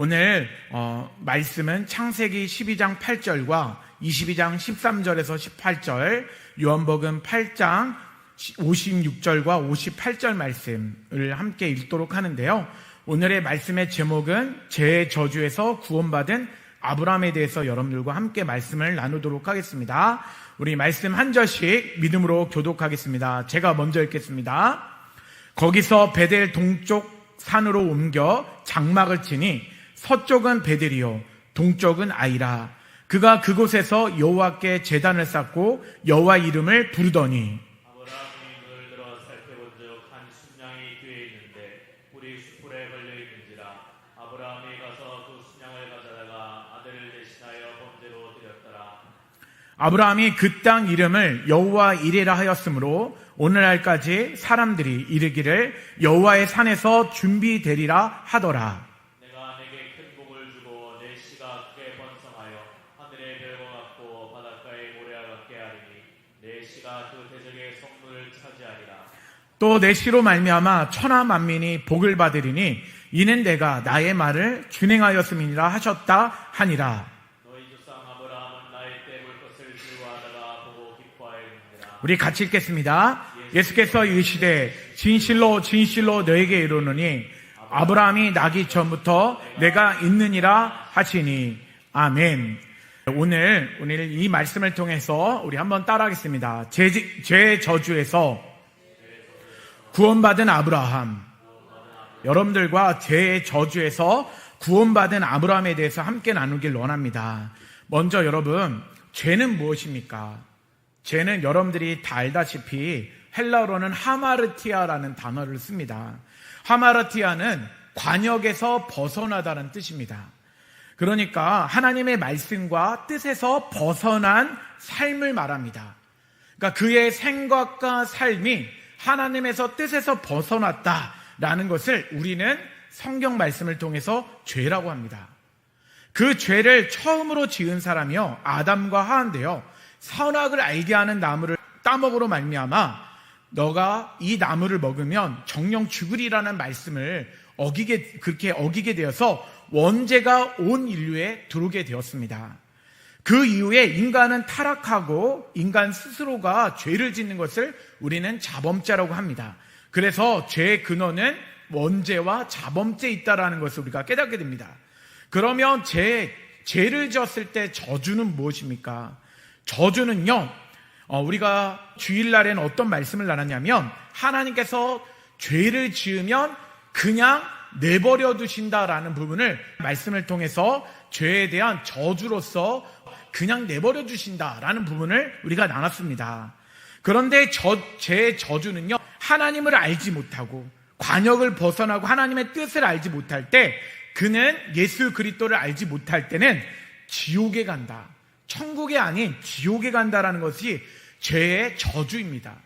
오늘 말씀은 창세기 12장 8절과 22장 13절에서 18절, 요한복음 8장 56절과 58절 말씀을 함께 읽도록 하는데요. 오늘의 말씀의 제목은 죄의 저주에서 구원받은 아브라함에 대해서 여러분들과 함께 말씀을 나누도록 하겠습니다. 우리 말씀 한 절씩 믿음으로 교독하겠습니다. 제가 먼저 읽겠습니다. 거기서 베델 동쪽 산으로 옮겨 장막을 치니 서쪽은 베델이요 동쪽은 아이라. 그가 그곳에서 여호와께 제단을 쌓고 여호와 이름을 부르더니 아브라함이 눈을 들어 살펴본즉 한 순양이 뒤에 있는데 뿔이 숯불에 걸려 있는지라. 아브라함이 가서 그 순양을 가져다가 아들을 대신하여 번제로 드렸더라. 아브라함이 그 땅 이름을 여호와 이레라 하였으므로 오늘날까지 사람들이 이르기를 여호와의 산에서 준비되리라 하더라. 내가 내게 큰 복을 주고 내 씨가 크게 번성하여 하늘의 별과 같고 바닷가의 모래와 같게 하리니 내 씨가 그 대적의 성문을 차지하리라. 또 내 씨로 말미암아 천하 만민이 복을 받으리니 이는 내가 나의 말을 준행하였음이니라 하셨다 하니라. 너희 조상 아브라함은 나의 때 볼 것을 즐거워하다가 보고 기뻐하였느니라. 우리 같이 읽겠습니다. 예수께서 이르시되 진실로 진실로 너에게 이르노니 아브라함이 나기 전부터 내가 있느니라 하시니. 아멘. 오늘 이 말씀을 통해서 우리 한번 따라하겠습니다. 죄의 저주에서 구원받은 아브라함. 여러분들과 죄의 저주에서 구원받은 아브라함에 대해서 함께 나누길 원합니다. 먼저 여러분, 죄는 무엇입니까? 죄는 여러분들이 다 알다시피 헬라어로는 하마르티아라는 단어를 씁니다. 하마르티아는 관역에서 벗어나다는 뜻입니다. 그러니까 하나님의 말씀과 뜻에서 벗어난 삶을 말합니다. 그러니까 그의 생각과 삶이 하나님에서 뜻에서 벗어났다라는 것을 우리는 성경 말씀을 통해서 죄라고 합니다. 그 죄를 처음으로 지은 사람이요 아담과 하와인데요. 선악을 알게 하는 나무를 따먹으로 말미암아 너가 이 나무를 먹으면 정령 죽으리라는 말씀을 그렇게 어기게 되어서 원죄가 온 인류에 들어오게 되었습니다. 그 이후에 인간은 타락하고 인간 스스로가 죄를 짓는 것을 우리는 자범죄라고 합니다. 그래서 죄의 근원은 원죄와 자범죄에 있다는 것을 우리가 깨닫게 됩니다. 그러면 죄를 지었을 때 저주는 무엇입니까? 저주는요, 우리가 주일날에는 어떤 말씀을 나눴냐면 하나님께서 죄를 지으면 그냥 내버려 두신다라는 부분을 말씀을 통해서 죄에 대한 저주로서 그냥 내버려 두신다라는 부분을 우리가 나눴습니다. 그런데 죄의 저주는요, 하나님을 알지 못하고 관역을 벗어나고 하나님의 뜻을 알지 못할 때, 그는 예수 그리스도를 알지 못할 때는 지옥에 간다. 천국이 아닌 지옥에 간다라는 것이 죄의 저주입니다.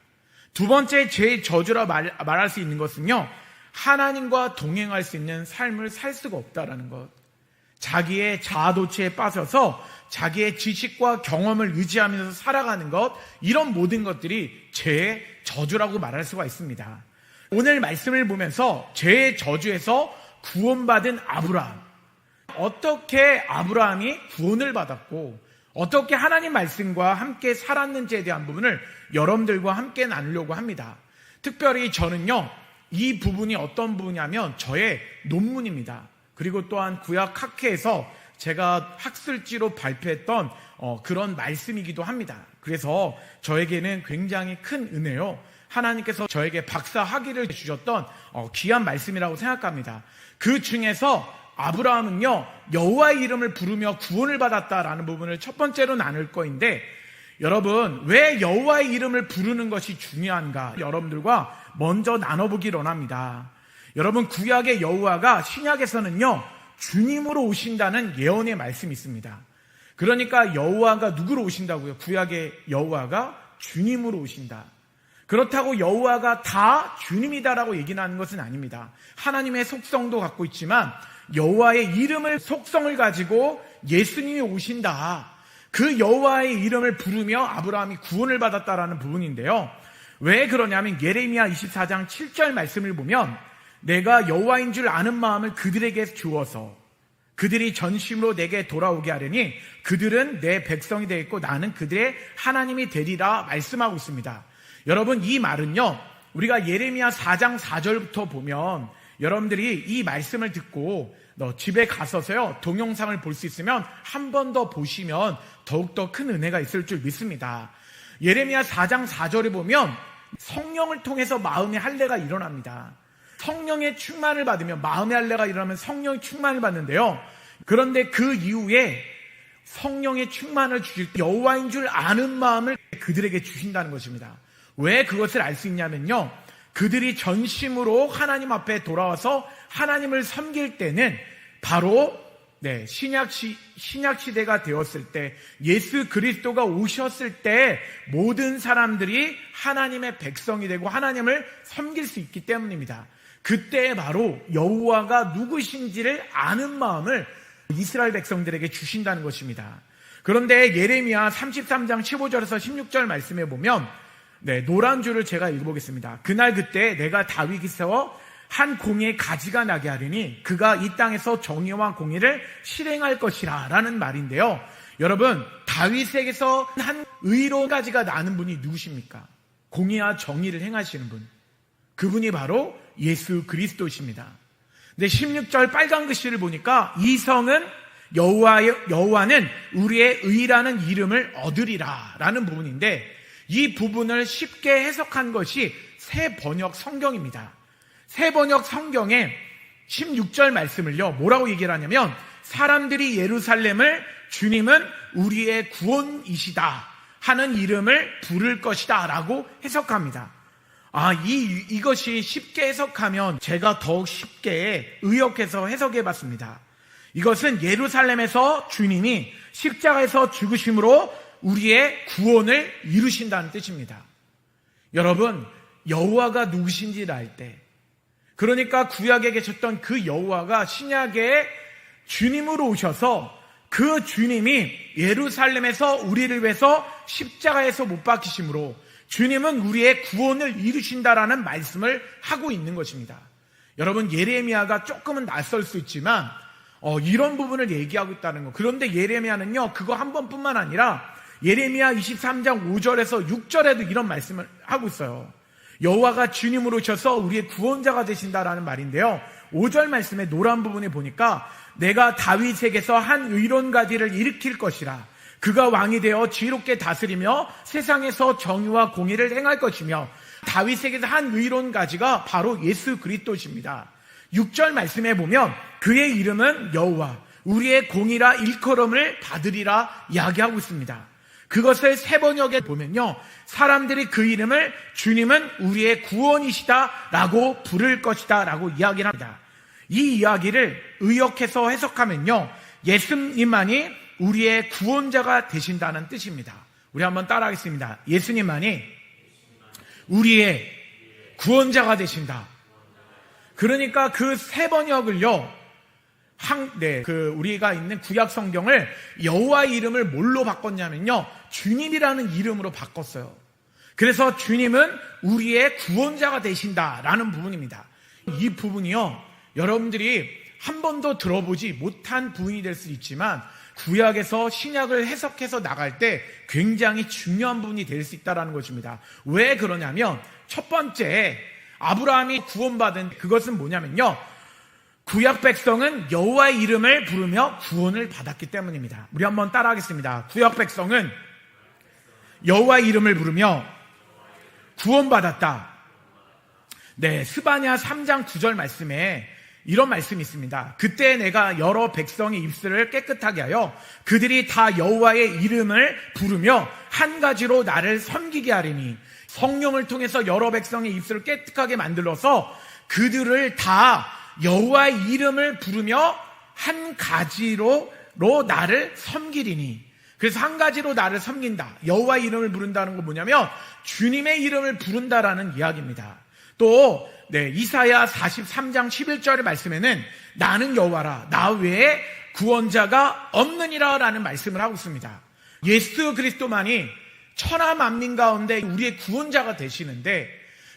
두 번째 죄의 저주라 말할 수 있는 것은요, 하나님과 동행할 수 있는 삶을 살 수가 없다라는 것. 자기의 자아도취에 빠져서 자기의 지식과 경험을 의지하면서 살아가는 것, 이런 모든 것들이 죄의 저주라고 말할 수가 있습니다. 오늘 말씀을 보면서 죄의 저주에서 구원받은 아브라함, 어떻게 아브라함이 구원을 받았고 어떻게 하나님 말씀과 함께 살았는지에 대한 부분을 여러분들과 함께 나누려고 합니다. 특별히 저는요, 이 부분이 어떤 부분이냐면 저의 논문입니다. 그리고 또한 구약 학회에서 제가 학술지로 발표했던 그런 말씀이기도 합니다. 그래서 저에게는 굉장히 큰 은혜요, 하나님께서 저에게 박사 학위를 주셨던 귀한 말씀이라고 생각합니다. 그 중에서 아브라함은요, 여호와의 이름을 부르며 구원을 받았다라는 부분을 첫 번째로 나눌 거인데, 여러분, 왜 여호와의 이름을 부르는 것이 중요한가, 여러분들과 먼저 나눠보길 원합니다. 여러분, 구약의 여호와가 신약에서는요, 주님으로 오신다는 예언의 말씀이 있습니다. 그러니까 여호와가 누구로 오신다고요? 구약의 여호와가 주님으로 오신다. 그렇다고 여호와가 다 주님이다라고 얘기하는 것은 아닙니다. 하나님의 속성도 갖고 있지만 여호와의 이름을 속성을 가지고 예수님이 오신다. 그 여호와의 이름을 부르며 아브라함이 구원을 받았다라는 부분인데요. 왜 그러냐면 예레미야 24장 7절 말씀을 보면 내가 여호와인 줄 아는 마음을 그들에게 주어서 그들이 전심으로 내게 돌아오게 하려니 그들은 내 백성이 되겠고 나는 그들의 하나님이 되리라 말씀하고 있습니다. 여러분, 이 말은요, 우리가 예레미야 4장 4절부터 보면 여러분들이 이 말씀을 듣고 집에 가서서요 동영상을 볼 수 있으면 한 번 더 보시면 더욱더 큰 은혜가 있을 줄 믿습니다. 예레미야 4장 4절에 보면 성령을 통해서 마음의 할례가 일어납니다. 성령의 충만을 받으면 마음의 할례가 일어나면 성령의 충만을 받는데요, 그런데 그 이후에 성령의 충만을 주실 때 여호와인 줄 아는 마음을 그들에게 주신다는 것입니다. 왜 그것을 알 수 있냐면요, 그들이 전심으로 하나님 앞에 돌아와서 하나님을 섬길 때는 바로 신약 시대가 되었을 때, 예수 그리스도가 오셨을 때 모든 사람들이 하나님의 백성이 되고 하나님을 섬길 수 있기 때문입니다. 그때 바로 여호와가 누구신지를 아는 마음을 이스라엘 백성들에게 주신다는 것입니다. 그런데 예레미야 33장 15절에서 16절 말씀에 보면 노란 줄을 제가 읽어보겠습니다. 그날 그때 내가 다윗이 세워 한 공의의 가지가 나게 하리니 그가 이 땅에서 정의와 공의를 실행할 것이라 라는 말인데요, 여러분, 다윗에게서 한 의로운 가지가 나는 분이 누구십니까? 공의와 정의를 행하시는 분, 그분이 바로 예수 그리스도십니다. 근데 16절 빨간 글씨를 보니까 이 성은 여호와는 우리의 의라는 이름을 얻으리라 라는 부분인데, 이 부분을 쉽게 해석한 것이 새 번역 성경입니다. 새 번역 성경에 16절 말씀을요 뭐라고 얘기를 하냐면, 사람들이 예루살렘을 주님은 우리의 구원이시다 하는 이름을 부를 것이다 라고 해석합니다. 이것이 쉽게 해석하면 제가 더욱 쉽게 의역해서 해석해 봤습니다. 이것은 예루살렘에서 주님이 십자가에서 죽으심으로 우리의 구원을 이루신다는 뜻입니다. 여러분, 여호와가 누구신지를 알 때, 그러니까 구약에 계셨던 그 여호와가 신약에 주님으로 오셔서 그 주님이 예루살렘에서 우리를 위해서 십자가에서 못 박히심으로 주님은 우리의 구원을 이루신다라는 말씀을 하고 있는 것입니다. 여러분, 예레미야가 조금은 낯설 수 있지만 이런 부분을 얘기하고 있다는 거. 그런데 예레미야는요 그거 한 번뿐만 아니라 예레미야 23장 5절에서 6절에도 이런 말씀을 하고 있어요. 여호와가 주님으로 오셔서 우리의 구원자가 되신다라는 말인데요, 5절 말씀의 노란 부분에 보니까 내가 다윗에게서 한 의로운 가지를 일으킬 것이라. 그가 왕이 되어 지혜롭게 다스리며 세상에서 정의와 공의를 행할 것이며, 다윗에게서 한 의로운 가지가 바로 예수 그리스도십니다. 6절 말씀에 보면 그의 이름은 여호와 우리의 공의라 일컬음을 받으리라 이야기하고 있습니다. 그것을 새 번역에 보면요, 사람들이 그 이름을 주님은 우리의 구원이시다 라고 부를 것이다 라고 이야기를 합니다. 이 이야기를 의역해서 해석하면요, 예수님만이 우리의 구원자가 되신다는 뜻입니다. 우리 한번 따라하겠습니다. 예수님만이 우리의 구원자가 되신다. 그러니까 그 새 번역을요, 우리가 있는 구약 성경을 여호와의 이름을 뭘로 바꿨냐면요, 주님이라는 이름으로 바꿨어요. 그래서 주님은 우리의 구원자가 되신다라는 부분입니다. 이 부분이요, 여러분들이 한 번도 들어보지 못한 부분이 될 수 있지만 구약에서 신약을 해석해서 나갈 때 굉장히 중요한 부분이 될 수 있다는 것입니다. 왜 그러냐면, 첫 번째, 아브라함이 구원받은 그것은 뭐냐면요, 구약 백성은 여호와의 이름을 부르며 구원을 받았기 때문입니다. 우리 한번 따라하겠습니다. 구약 백성은 여호와의 이름을 부르며 구원받았다. 스바냐 3장 9절 말씀에 이런 말씀이 있습니다. 그때 내가 여러 백성의 입술을 깨끗하게 하여 그들이 다 여호와의 이름을 부르며 한 가지로 나를 섬기게 하리니, 성령을 통해서 여러 백성의 입술을 깨끗하게 만들어서 그들을 다 여호와의 이름을 부르며 한 가지로 나를 섬기리니. 그래서 한 가지로 나를 섬긴다, 여호와의 이름을 부른다는 건 뭐냐면 주님의 이름을 부른다라는 이야기입니다. 또 이사야 43장 11절의 말씀에는 나는 여호와라, 나 외에 구원자가 없느니라 라는 말씀을 하고 있습니다. 예수 그리스도만이 천하 만민 가운데 우리의 구원자가 되시는데,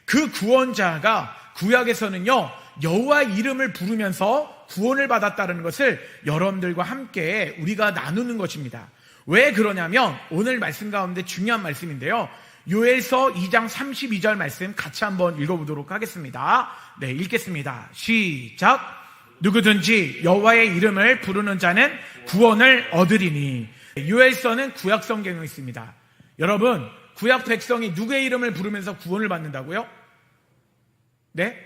그 구원자가 구약에서는요 여호와의 이름을 부르면서 구원을 받았다는 것을 여러분들과 함께 우리가 나누는 것입니다. 왜 그러냐면 오늘 말씀 가운데 중요한 말씀인데요. 요엘서 2장 32절 말씀 같이 한번 읽어보도록 하겠습니다. 네, 읽겠습니다. 시작. 누구든지 여호와의 이름을 부르는 자는 구원을 얻으리니. 요엘서는 구약 성경에 있습니다. 여러분, 구약 백성이 누구의 이름을 부르면서 구원을 받는다고요? 네?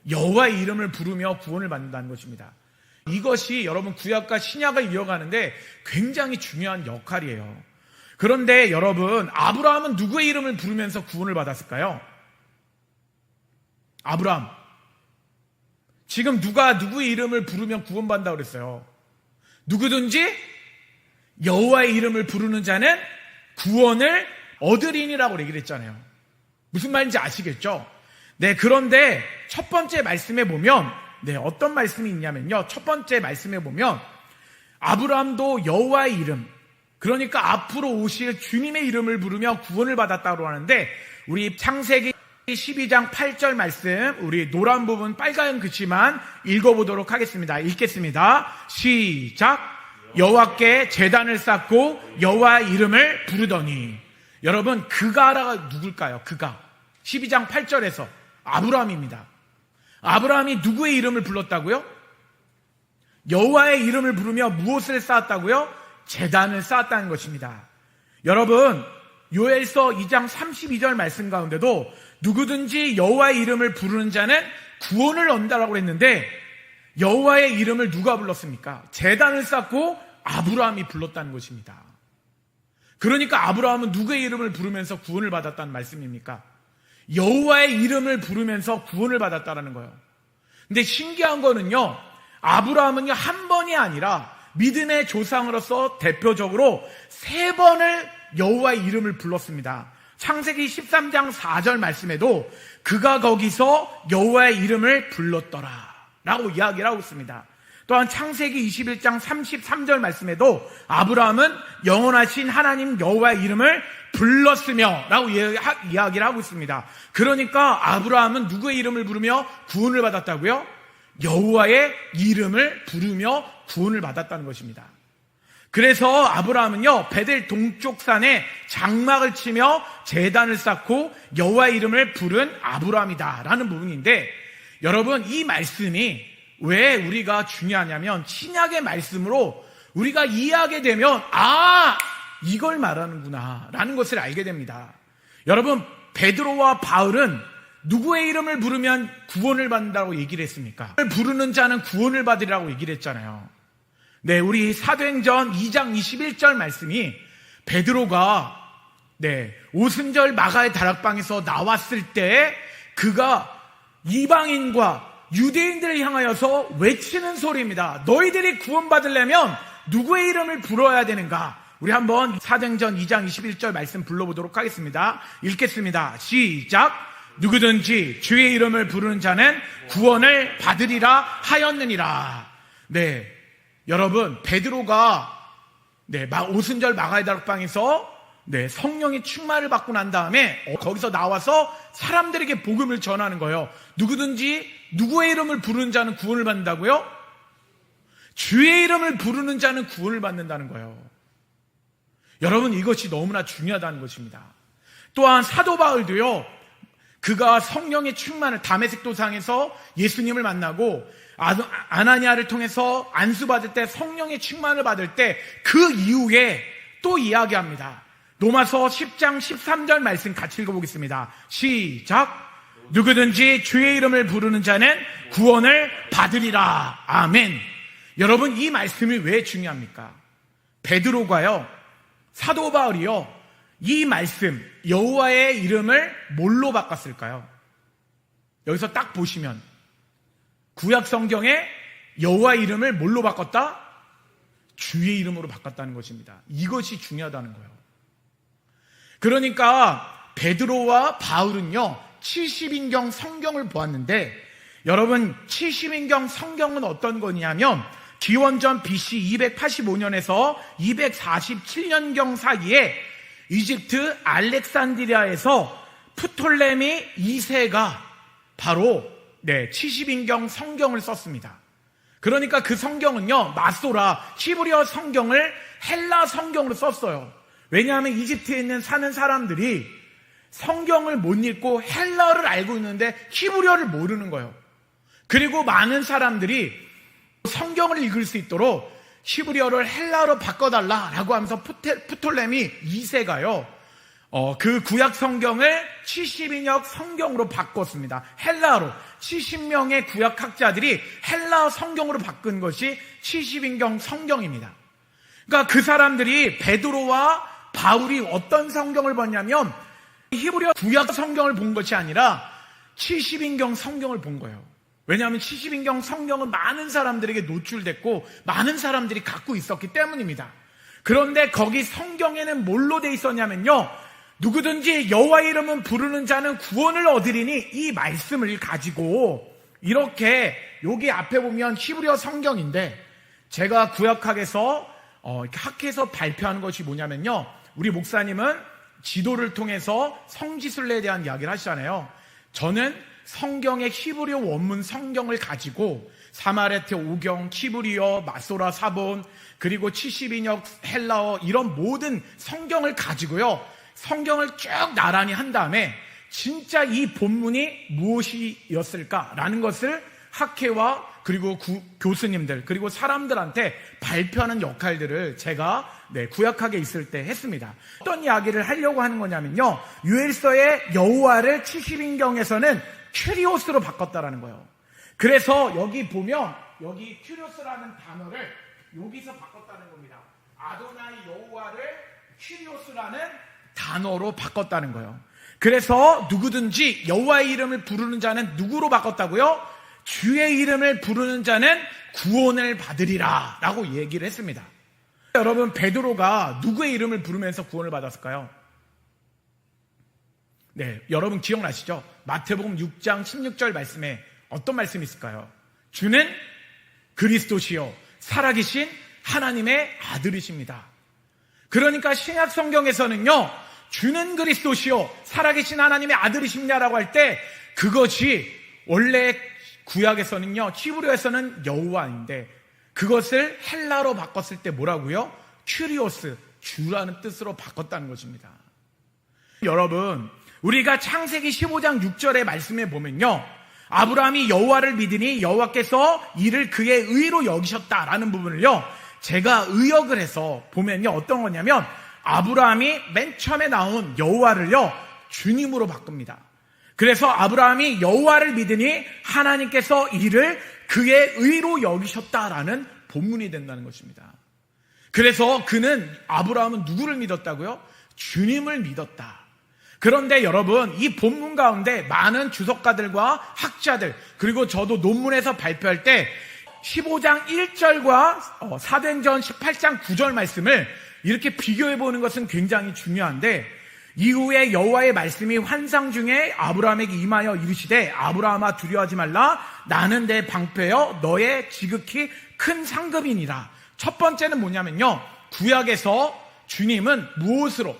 여호와의 이름을 부르며 구원을 받는다는 것입니다. 이것이 여러분 구약과 신약을 이어가는데 굉장히 중요한 역할이에요. 그런데 여러분, 아브라함은 누구의 이름을 부르면서 구원을 받았을까요? 아브라함. 지금 누가 누구의 이름을 부르면 구원받는다고 그랬어요? 누구든지 여호와의 이름을 부르는 자는 구원을 얻으리니라고 얘기를 했잖아요. 무슨 말인지 아시겠죠? 네, 그런데 첫 번째 말씀에 보면 어떤 말씀이 있냐면요. 첫 번째 말씀에 보면 아브라함도 여호와의 이름, 그러니까 앞으로 오실 주님의 이름을 부르며 구원을 받았다고 하는데, 우리 창세기 12장 8절 말씀, 우리 노란 부분 빨간 글씨만 읽어보도록 하겠습니다. 읽겠습니다. 시작. 여호와께 제단을 쌓고 여호와의 이름을 부르더니. 여러분, 그가가 누굴까요? 그가 12장 8절에서 아브라함입니다. 아브라함이 누구의 이름을 불렀다고요? 여호와의 이름을 부르며 무엇을 쌓았다고요? 제단을 쌓았다는 것입니다. 여러분, 요엘서 2장 32절 말씀 가운데도 누구든지 여호와의 이름을 부르는 자는 구원을 얻는다라고 했는데, 여호와의 이름을 누가 불렀습니까? 제단을 쌓고 아브라함이 불렀다는 것입니다. 그러니까 아브라함은 누구의 이름을 부르면서 구원을 받았다는 말씀입니까? 여호와의 이름을 부르면서 구원을 받았다는 거예요. 근데 신기한 거는요, 아브라함은요, 한 번이 아니라 믿음의 조상으로서 대표적으로 3번을 여호와의 이름을 불렀습니다. 창세기 13장 4절 말씀에도 그가 거기서 여호와의 이름을 불렀더라 라고 이야기를 하고 있습니다. 또한 창세기 21장 33절 말씀에도 아브라함은 영원하신 하나님 여호와의 이름을 불렀으며 라고 이야기를 하고 있습니다. 그러니까 아브라함은 누구의 이름을 부르며 구원을 받았다고요? 여호와의 이름을 부르며 구원을 받았다는 것입니다. 그래서 아브라함은요, 베델 동쪽 산에 장막을 치며 제단을 쌓고 여호와의 이름을 부른 아브라함이다라는 부분인데, 여러분, 이 말씀이 왜 우리가 중요하냐면 신약의 말씀으로 우리가 이해하게 되면 이걸 말하는구나 라는 것을 알게 됩니다. 여러분, 베드로와 바울은 누구의 이름을 부르면 구원을 받는다고 얘기를 했습니까? 부르는 자는 구원을 받으리라고 얘기를 했잖아요. 네, 우리 사도행전 2장 21절 말씀이 베드로가 오순절 마가의 다락방에서 나왔을 때 그가 이방인과 유대인들을 향하여서 외치는 소리입니다. 너희들이 구원받으려면 누구의 이름을 불러야 되는가? 우리 한번 사도행전 2장 21절 말씀 불러보도록 하겠습니다. 읽겠습니다. 시작. 누구든지 주의 이름을 부르는 자는 구원을 받으리라 하였느니라. 네, 여러분, 베드로가 오순절 마가의 다락방에서 성령의 충만을 받고 난 다음에 거기서 나와서 사람들에게 복음을 전하는 거예요. 누구든지 누구의 이름을 부르는 자는 구원을 받는다고요? 주의 이름을 부르는 자는 구원을 받는다는 거예요. 여러분, 이것이 너무나 중요하다는 것입니다. 또한 사도 바울도요, 그가 성령의 충만을 다메섹 도상에서 예수님을 만나고 아나니아를 통해서 안수받을 때 성령의 충만을 받을 때 그 이후에 또 이야기합니다. 로마서 10장 13절 말씀 같이 읽어보겠습니다. 시작. 누구든지 주의 이름을 부르는 자는 구원을 받으리라. 아멘. 여러분, 이 말씀이 왜 중요합니까? 베드로가요, 사도 바울이요, 이 말씀 여호와의 이름을 뭘로 바꿨을까요? 여기서 딱 보시면 구약 성경에 여호와의 이름을 뭘로 바꿨다? 주의 이름으로 바꿨다는 것입니다. 이것이 중요하다는 거예요. 그러니까 베드로와 바울은요, 70인경 성경을 보았는데, 여러분, 70인경 성경은 어떤 거냐면 기원전 BC 285년에서 247년경 사이에 이집트 알렉산드리아에서 프톨레미 2세가 바로 70인경 성경을 썼습니다. 그러니까 그 성경은요, 마소라, 히브리어 성경을 헬라 성경으로 썼어요. 왜냐하면 이집트에 사는 사람들이 성경을 못 읽고 헬라어를 알고 있는데 히브리어를 모르는 거예요. 그리고 많은 사람들이 성경을 읽을 수 있도록 히브리어를 헬라어로 바꿔달라라고 하면서 프톨레미 2세가요, 그 구약 성경을 70인역 성경으로 바꿨습니다. 헬라어로 70명의 구약학자들이 헬라어 성경으로 바꾼 것이 70인경 성경입니다. 그러니까 그 사람들이 베드로와 바울이 어떤 성경을 봤냐면 히브리어 구약 성경을 본 것이 아니라 70인경 성경을 본 거예요. 왜냐하면 70인경 성경은 많은 사람들에게 노출됐고 많은 사람들이 갖고 있었기 때문입니다. 그런데 거기 성경에는 뭘로 돼 있었냐면요, 누구든지 여호와의 이름은 부르는 자는 구원을 얻으리니, 이 말씀을 가지고 이렇게 여기 앞에 보면 히브리어 성경인데, 제가 구약학에서 학회에서 발표하는 것이 뭐냐면요, 우리 목사님은 지도를 통해서 성지순례에 대한 이야기를 하시잖아요. 저는 성경의 히브리어 원문 성경을 가지고 사마레트 오경, 히브리어, 마소라 사본, 그리고 70인역 헬라어, 이런 모든 성경을 가지고요, 성경을 쭉 나란히 한 다음에 진짜 이 본문이 무엇이었을까라는 것을 학회와 그리고 교수님들 그리고 사람들한테 발표하는 역할들을 제가 구약학에 있을 때 했습니다. 어떤 이야기를 하려고 하는 거냐면요, 유엘서의 여호와를 70인경에서는 큐리오스로 바꿨다라는 거예요. 그래서 여기 보면 여기 큐리오스라는 단어를 여기서 바꿨다는 겁니다. 아도나이 여호와를 큐리오스라는 단어로 바꿨다는 거예요. 그래서 누구든지 여호와의 이름을 부르는 자는 누구로 바꿨다고요? 주의 이름을 부르는 자는 구원을 받으리라 라고 얘기를 했습니다. 여러분, 베드로가 누구의 이름을 부르면서 구원을 받았을까요? 네, 여러분 기억나시죠? 마태복음 6장 16절 말씀에 어떤 말씀이 있을까요? 주는 그리스도시요 살아계신 하나님의 아들이십니다. 그러니까 신약 성경에서는요, 주는 그리스도시요 살아계신 하나님의 아들이십니다라고 할 때 그것이 원래 구약에서는요, 히브리어에서는 여호와인데 그것을 헬라로 바꿨을 때 뭐라고요? 큐리오스, 주라는 뜻으로 바꿨다는 것입니다. 여러분, 우리가 창세기 15장 6절의 말씀에 보면요, 아브라함이 여호와를 믿으니 여호와께서 이를 그의 의로 여기셨다라는 부분을요, 제가 의역을 해서 보면요, 어떤 거냐면 아브라함이 맨 처음에 나온 여호와를요 주님으로 바꿉니다. 그래서 아브라함이 여호와를 믿으니 하나님께서 이를 그의 의로 여기셨다라는 본문이 된다는 것입니다. 그래서 아브라함은 누구를 믿었다고요? 주님을 믿었다. 그런데 여러분, 이 본문 가운데 많은 주석가들과 학자들, 그리고 저도 논문에서 발표할 때 15장 1절과 사도행전 18장 9절 말씀을 이렇게 비교해 보는 것은 굉장히 중요한데, 이후에 여호와의 말씀이 환상 중에 아브라함에게 임하여 이르시되 아브라함아 두려워하지 말라, 나는 내 방패여 너의 지극히 큰 상급이니라. 첫 번째는 뭐냐면요, 구약에서 주님은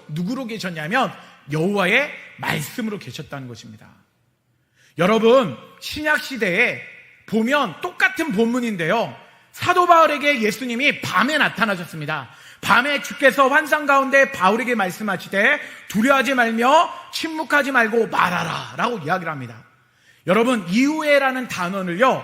누구로 계셨냐면 여호와의 말씀으로 계셨다는 것입니다. 여러분, 신약 시대에 보면 똑같은 본문인데요, 사도 바울에게 예수님이 밤에 나타나셨습니다. 밤에 주께서 환상 가운데 바울에게 말씀하시되 두려워하지 말며 침묵하지 말고 말하라 라고 이야기를 합니다. 여러분, 이후에라는 단어를요,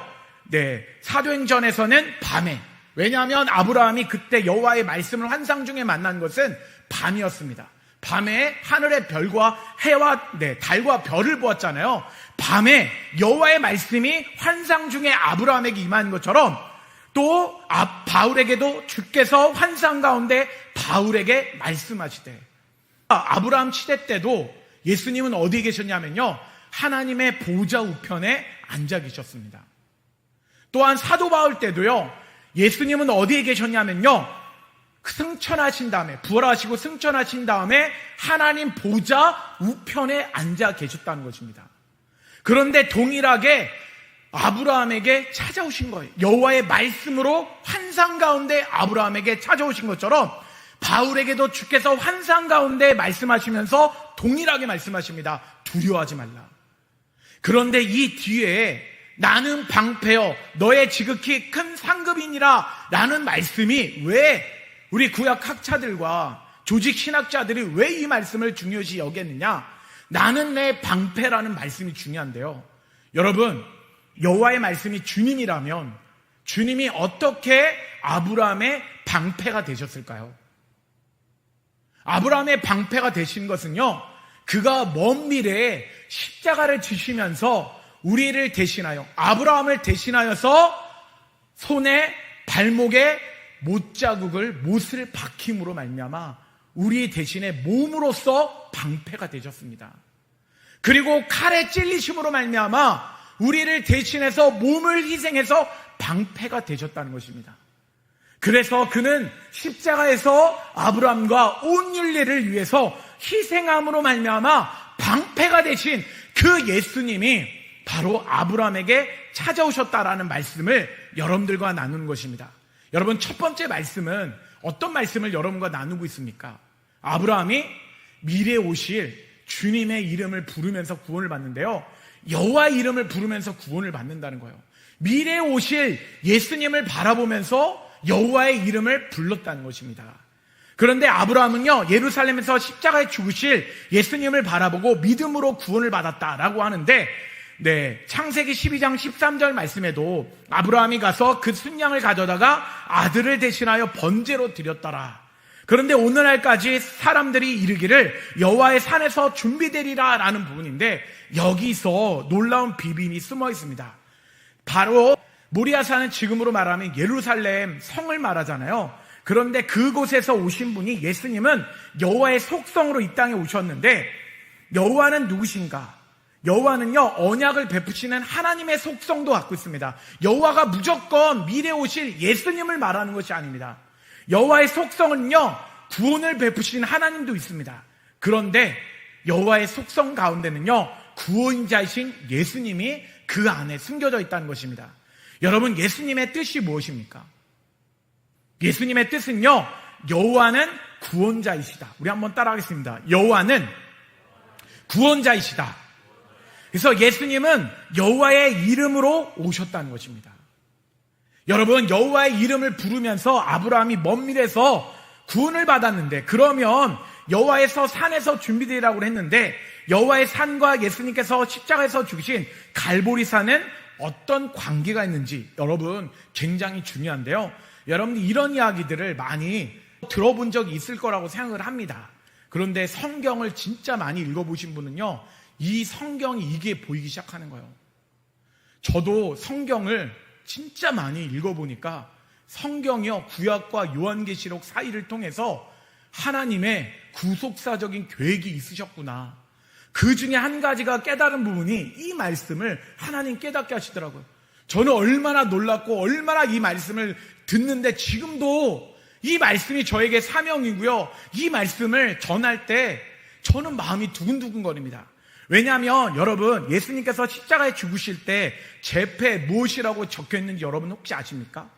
사도행전에서는 밤에, 왜냐하면 아브라함이 그때 여호와의 말씀을 환상 중에 만난 것은 밤이었습니다. 밤에 하늘의 별과 해와 달과 별을 보았잖아요. 밤에 여호와의 말씀이 환상 중에 아브라함에게 임한 것처럼 또 바울에게도 주께서 환상 가운데 바울에게 말씀하시되, 아브라함 시대 때도 예수님은 어디에 계셨냐면요, 하나님의 보좌 우편에 앉아 계셨습니다. 또한 사도 바울 때도요, 예수님은 어디에 계셨냐면요, 승천하신 다음에, 부활하시고 승천하신 다음에 하나님 보좌 우편에 앉아 계셨다는 것입니다. 그런데 동일하게 아브라함에게 찾아오신 거예요. 여호와의 말씀으로 환상 가운데 아브라함에게 찾아오신 것처럼 바울에게도 주께서 환상 가운데 말씀하시면서 동일하게 말씀하십니다. 두려워하지 말라. 그런데 이 뒤에 나는 방패여 너의 지극히 큰 상급이니라 라는 말씀이 왜 우리 구약 학자들과 조직 신학자들이 왜 이 말씀을 중요시 여겼느냐? 나는 내 방패라는 말씀이 중요한데요. 여러분, 여호와의 말씀이 주님이라면 주님이 어떻게 아브라함의 방패가 되셨을까요? 아브라함의 방패가 되신 것은요, 그가 먼 미래에 십자가를 지시면서 우리를 대신하여, 아브라함을 대신하여서 손에 발목에 못자국을 못을 박힘으로 말미암아 우리 대신에 몸으로써 방패가 되셨습니다. 그리고 칼에 찔리심으로 말미암아 우리를 대신해서 몸을 희생해서 방패가 되셨다는 것입니다. 그래서 그는 십자가에서 아브라함과 온 윤리를 위해서 희생함으로 말미암아 방패가 되신 그 예수님이 바로 아브라함에게 찾아오셨다라는 말씀을 여러분들과 나누는 것입니다. 여러분, 첫 번째 말씀은 어떤 말씀을 여러분과 나누고 있습니까? 아브라함이 미래에 오실 주님의 이름을 부르면서 구원을 받는데요, 여호와의 이름을 부르면서 구원을 받는다는 거예요. 미래에 오실 예수님을 바라보면서 여호와의 이름을 불렀다는 것입니다. 그런데 아브라함은요, 예루살렘에서 십자가에 죽으실 예수님을 바라보고 믿음으로 구원을 받았다라고 하는데, 창세기 12장 13절 말씀에도 아브라함이 가서 그 순양을 가져다가 아들을 대신하여 번제로 드렸더라. 그런데 오늘날까지 사람들이 이르기를 여호와의 산에서 준비되리라 라는 부분인데, 여기서 놀라운 비밀이 숨어 있습니다. 바로 모리아산은 지금으로 말하면 예루살렘 성을 말하잖아요. 그런데 그곳에서 오신 분이, 예수님은 여호와의 속성으로 이 땅에 오셨는데, 여호와는 누구신가? 여호와는요, 언약을 베푸시는 하나님의 속성도 갖고 있습니다. 여호와가 무조건 미래에 오실 예수님을 말하는 것이 아닙니다. 여호와의 속성은요, 구원을 베푸신 하나님도 있습니다. 그런데 여호와의 속성 가운데는요, 구원자이신 예수님이 그 안에 숨겨져 있다는 것입니다. 여러분, 예수님의 뜻이 무엇입니까? 예수님의 뜻은요, 여호와는 구원자이시다. 우리 한번 따라하겠습니다. 여호와는 구원자이시다. 그래서 예수님은 여호와의 이름으로 오셨다는 것입니다. 여러분, 여호와의 이름을 부르면서 아브라함이 먼 미래에서 구원을 받았는데, 그러면 여호와에서 산에서 준비되라고 했는데, 여호와의 산과 예수님께서 십자가에서 죽으신 갈보리산은 어떤 관계가 있는지 여러분 굉장히 중요한데요. 여러분들 이런 이야기들을 많이 들어본 적이 있을 거라고 생각을 합니다. 그런데 성경을 진짜 많이 읽어보신 분은요, 이 성경이 이게 보이기 시작하는 거예요. 저도 성경을 진짜 많이 읽어보니까 성경이요, 구약과 요한계시록 사이를 통해서 하나님의 구속사적인 계획이 있으셨구나. 그 중에 한 가지가 깨달은 부분이 이 말씀을 하나님 깨닫게 하시더라고요. 저는 얼마나 놀랐고 얼마나 이 말씀을 듣는데 지금도 이 말씀이 저에게 사명이고요, 이 말씀을 전할 때 저는 마음이 두근두근거립니다. 왜냐하면 여러분, 예수님께서 십자가에 죽으실 때 제패 무엇이라고 적혀있는지 여러분 혹시 아십니까?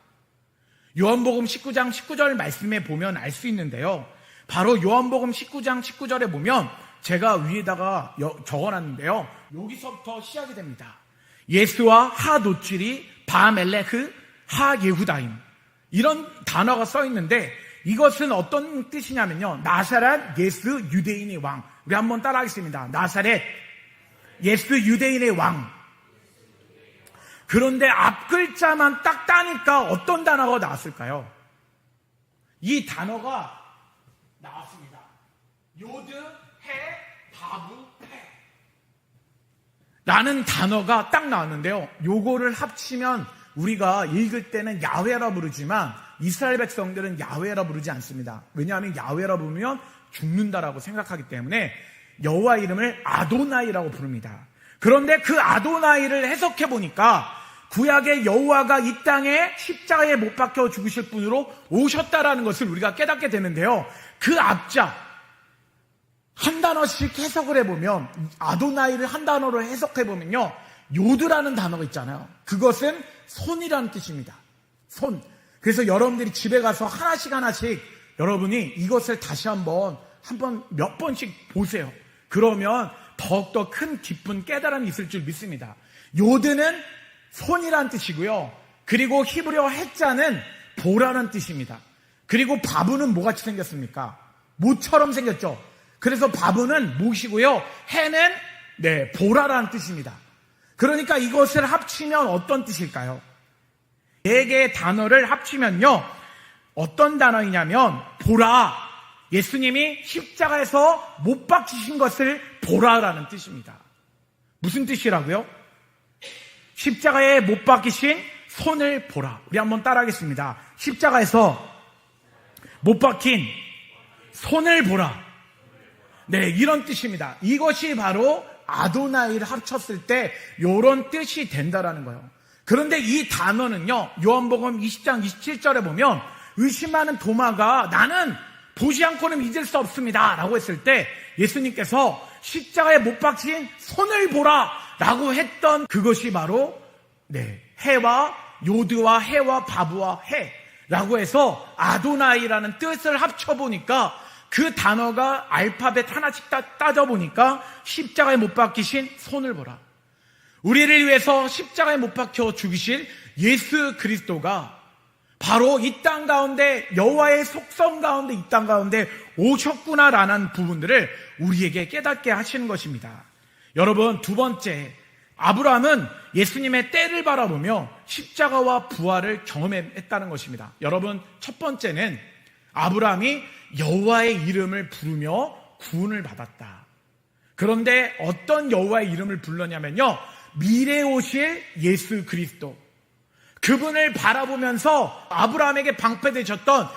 요한복음 19장 19절 말씀에 보면 알 수 있는데요, 바로 요한복음 19장 19절에 보면 제가 위에다가 적어놨는데요, 여기서부터 시작이 됩니다. 예스와 하 노치리 바멜레흐 하 예후다임, 이런 단어가 써 있는데, 이것은 어떤 뜻이냐면요, 나사렛 예스 유대인의 왕. 우리 한번 따라하겠습니다. 나사렛 예스 유대인의 왕. 그런데 앞 글자만 딱 따니까 어떤 단어가 나왔을까요? 이 단어가 나왔습니다. 요드 해 바부 페 라는 단어가 딱 나왔는데요, 요거를 합치면 우리가 읽을 때는 야훼라 부르지만 이스라엘 백성들은 야훼라 부르지 않습니다. 왜냐하면 야훼라 부르면 죽는다라고 생각하기 때문에 여호와 이름을 아도나이라고 부릅니다. 그런데 그 아도나이를 해석해 보니까 구약의 여호와가 이 땅에 십자가에 못 박혀 죽으실 분으로 오셨다라는 것을 우리가 깨닫게 되는데요, 그 앞자 한 단어씩 해석을 해보면, 아도나이를 한 단어로 해석해보면요, 요드라는 단어가 있잖아요. 그것은 손이라는 뜻입니다. 손. 그래서 여러분들이 집에 가서 하나씩 여러분이 이것을 다시 한번 몇 번씩 보세요. 그러면 더욱더 큰 깊은 깨달음이 있을 줄 믿습니다. 요드는 손이란 뜻이고요. 그리고 히브리어 해자는 보라는 뜻입니다. 그리고 바브는 뭐같이 생겼습니까? 모처럼 생겼죠. 그래서 바브는 못이고요. 해는 보라라는 뜻입니다. 그러니까 이것을 합치면 어떤 뜻일까요? 4개의 단어를 합치면요, 어떤 단어이냐면 보라, 예수님이 십자가에서 못 박히신 것을 보라라는 뜻입니다. 무슨 뜻이라고요? 십자가에 못 박히신 손을 보라. 우리 한번 따라하겠습니다. 십자가에서 못 박힌 손을 보라. 이런 뜻입니다. 이것이 바로 아도나이를 합쳤을 때 이런 뜻이 된다라는 거예요. 그런데 이 단어는요, 요한복음 20장 27절에 보면 의심하는 도마가 나는 보지 않고는 믿을 수 없습니다 라고 했을 때 예수님께서 십자가에 못 박힌 손을 보라 라고 했던 그것이 바로 해와 요드와 해와 바브와 해라고 해서 아도나이라는 뜻을 합쳐보니까 그 단어가 알파벳 하나씩 따져보니까 십자가에 못 박히신 손을 보라. 우리를 위해서 십자가에 못 박혀 죽이신 예수 그리스도가 바로 이 땅 가운데 여호와의 속성 가운데 이 땅 가운데 오셨구나라는 부분들을 우리에게 깨닫게 하시는 것입니다. 여러분, 두 번째, 아브라함은 예수님의 때를 바라보며 십자가와 부활을 경험했다는 것입니다. 여러분, 첫 번째는 아브라함이 여호와의 이름을 부르며 구원을 받았다. 그런데 어떤 여호와의 이름을 불렀냐면요, 미래에 오실 예수 그리스도, 그분을 바라보면서 아브라함에게 방패되셨던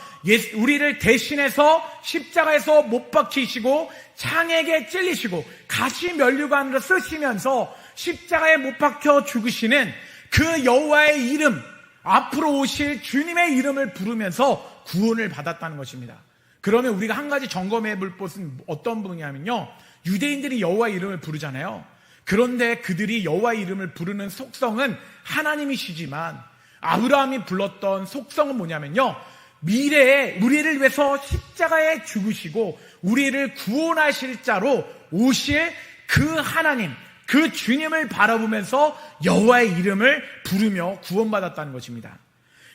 우리를 대신해서 십자가에서 못 박히시고 창에게 찔리시고 가시 면류관으로 쓰시면서 십자가에 못 박혀 죽으시는 그 여호와의 이름, 앞으로 오실 주님의 이름을 부르면서 구원을 받았다는 것입니다. 그러면 우리가 한 가지 점검해 볼 것은 어떤 분이냐면요, 유대인들이 여호와의 이름을 부르잖아요. 그런데 그들이 여호와의 이름을 부르는 속성은 하나님이시지만 아브라함이 불렀던 속성은 뭐냐면요, 미래에 우리를 위해서 십자가에 죽으시고 우리를 구원하실 자로 오실 그 하나님, 그 주님을 바라보면서 여호와의 이름을 부르며 구원받았다는 것입니다.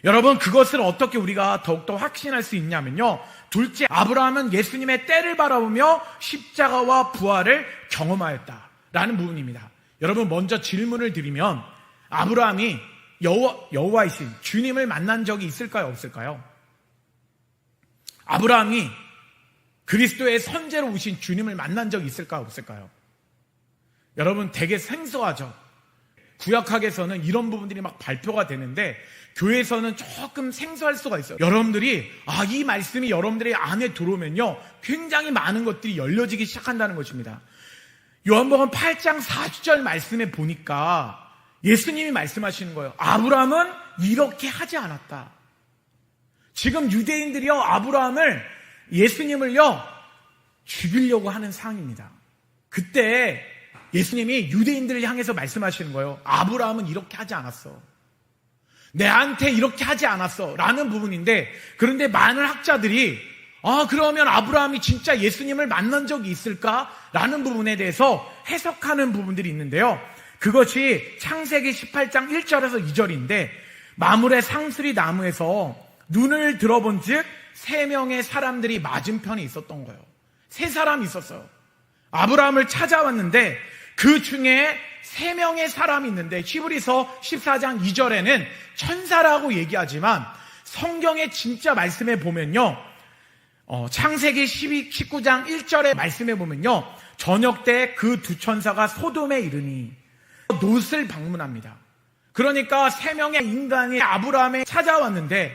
여러분, 그것을 어떻게 우리가 더욱더 확신할 수 있냐면요, 둘째, 아브라함은 예수님의 때를 바라보며 십자가와 부활을 경험하였다라는 부분입니다. 여러분, 먼저 질문을 드리면 아브라함이 여호와이신 주님을 만난 적이 있을까요, 없을까요? 아브라함이 그리스도의 선제로 오신 주님을 만난 적이 있을까요, 없을까요? 여러분, 되게 생소하죠. 구약학에서는 이런 부분들이 막 발표가 되는데 교회에서는 조금 생소할 수가 있어요. 여러분들이 이 말씀이 여러분들의 안에 들어오면요, 굉장히 많은 것들이 열려지기 시작한다는 것입니다. 요한복음 8장 40절 말씀에 보니까 예수님이 말씀하시는 거예요. 아브라함은 이렇게 하지 않았다. 지금 유대인들이요, 아브라함을, 예수님을요, 죽이려고 하는 상황입니다. 그때 예수님이 유대인들을 향해서 말씀하시는 거예요. 아브라함은 이렇게 하지 않았어. 내한테 이렇게 하지 않았어. 라는 부분인데, 그런데 많은 학자들이 그러면 아브라함이 진짜 예수님을 만난 적이 있을까? 라는 부분에 대해서 해석하는 부분들이 있는데요. 그것이 창세기 18장 1절에서 2절인데, 마물의 상수리 나무에서 눈을 들어본 즉 3명의 사람들이 맞은편에 있었던 거예요. 3사람이 있었어요. 아브라함을 찾아왔는데 그 중에 3명의 사람이 있는데, 히브리서 14장 2절에는 천사라고 얘기하지만 성경의 진짜 말씀에 보면요, 창세기 19장 1절의 말씀에 보면요, 저녁 때 그 두 천사가 소돔에 이르니 롯을 방문합니다. 그러니까 3명의 인간이 아브라함에 찾아왔는데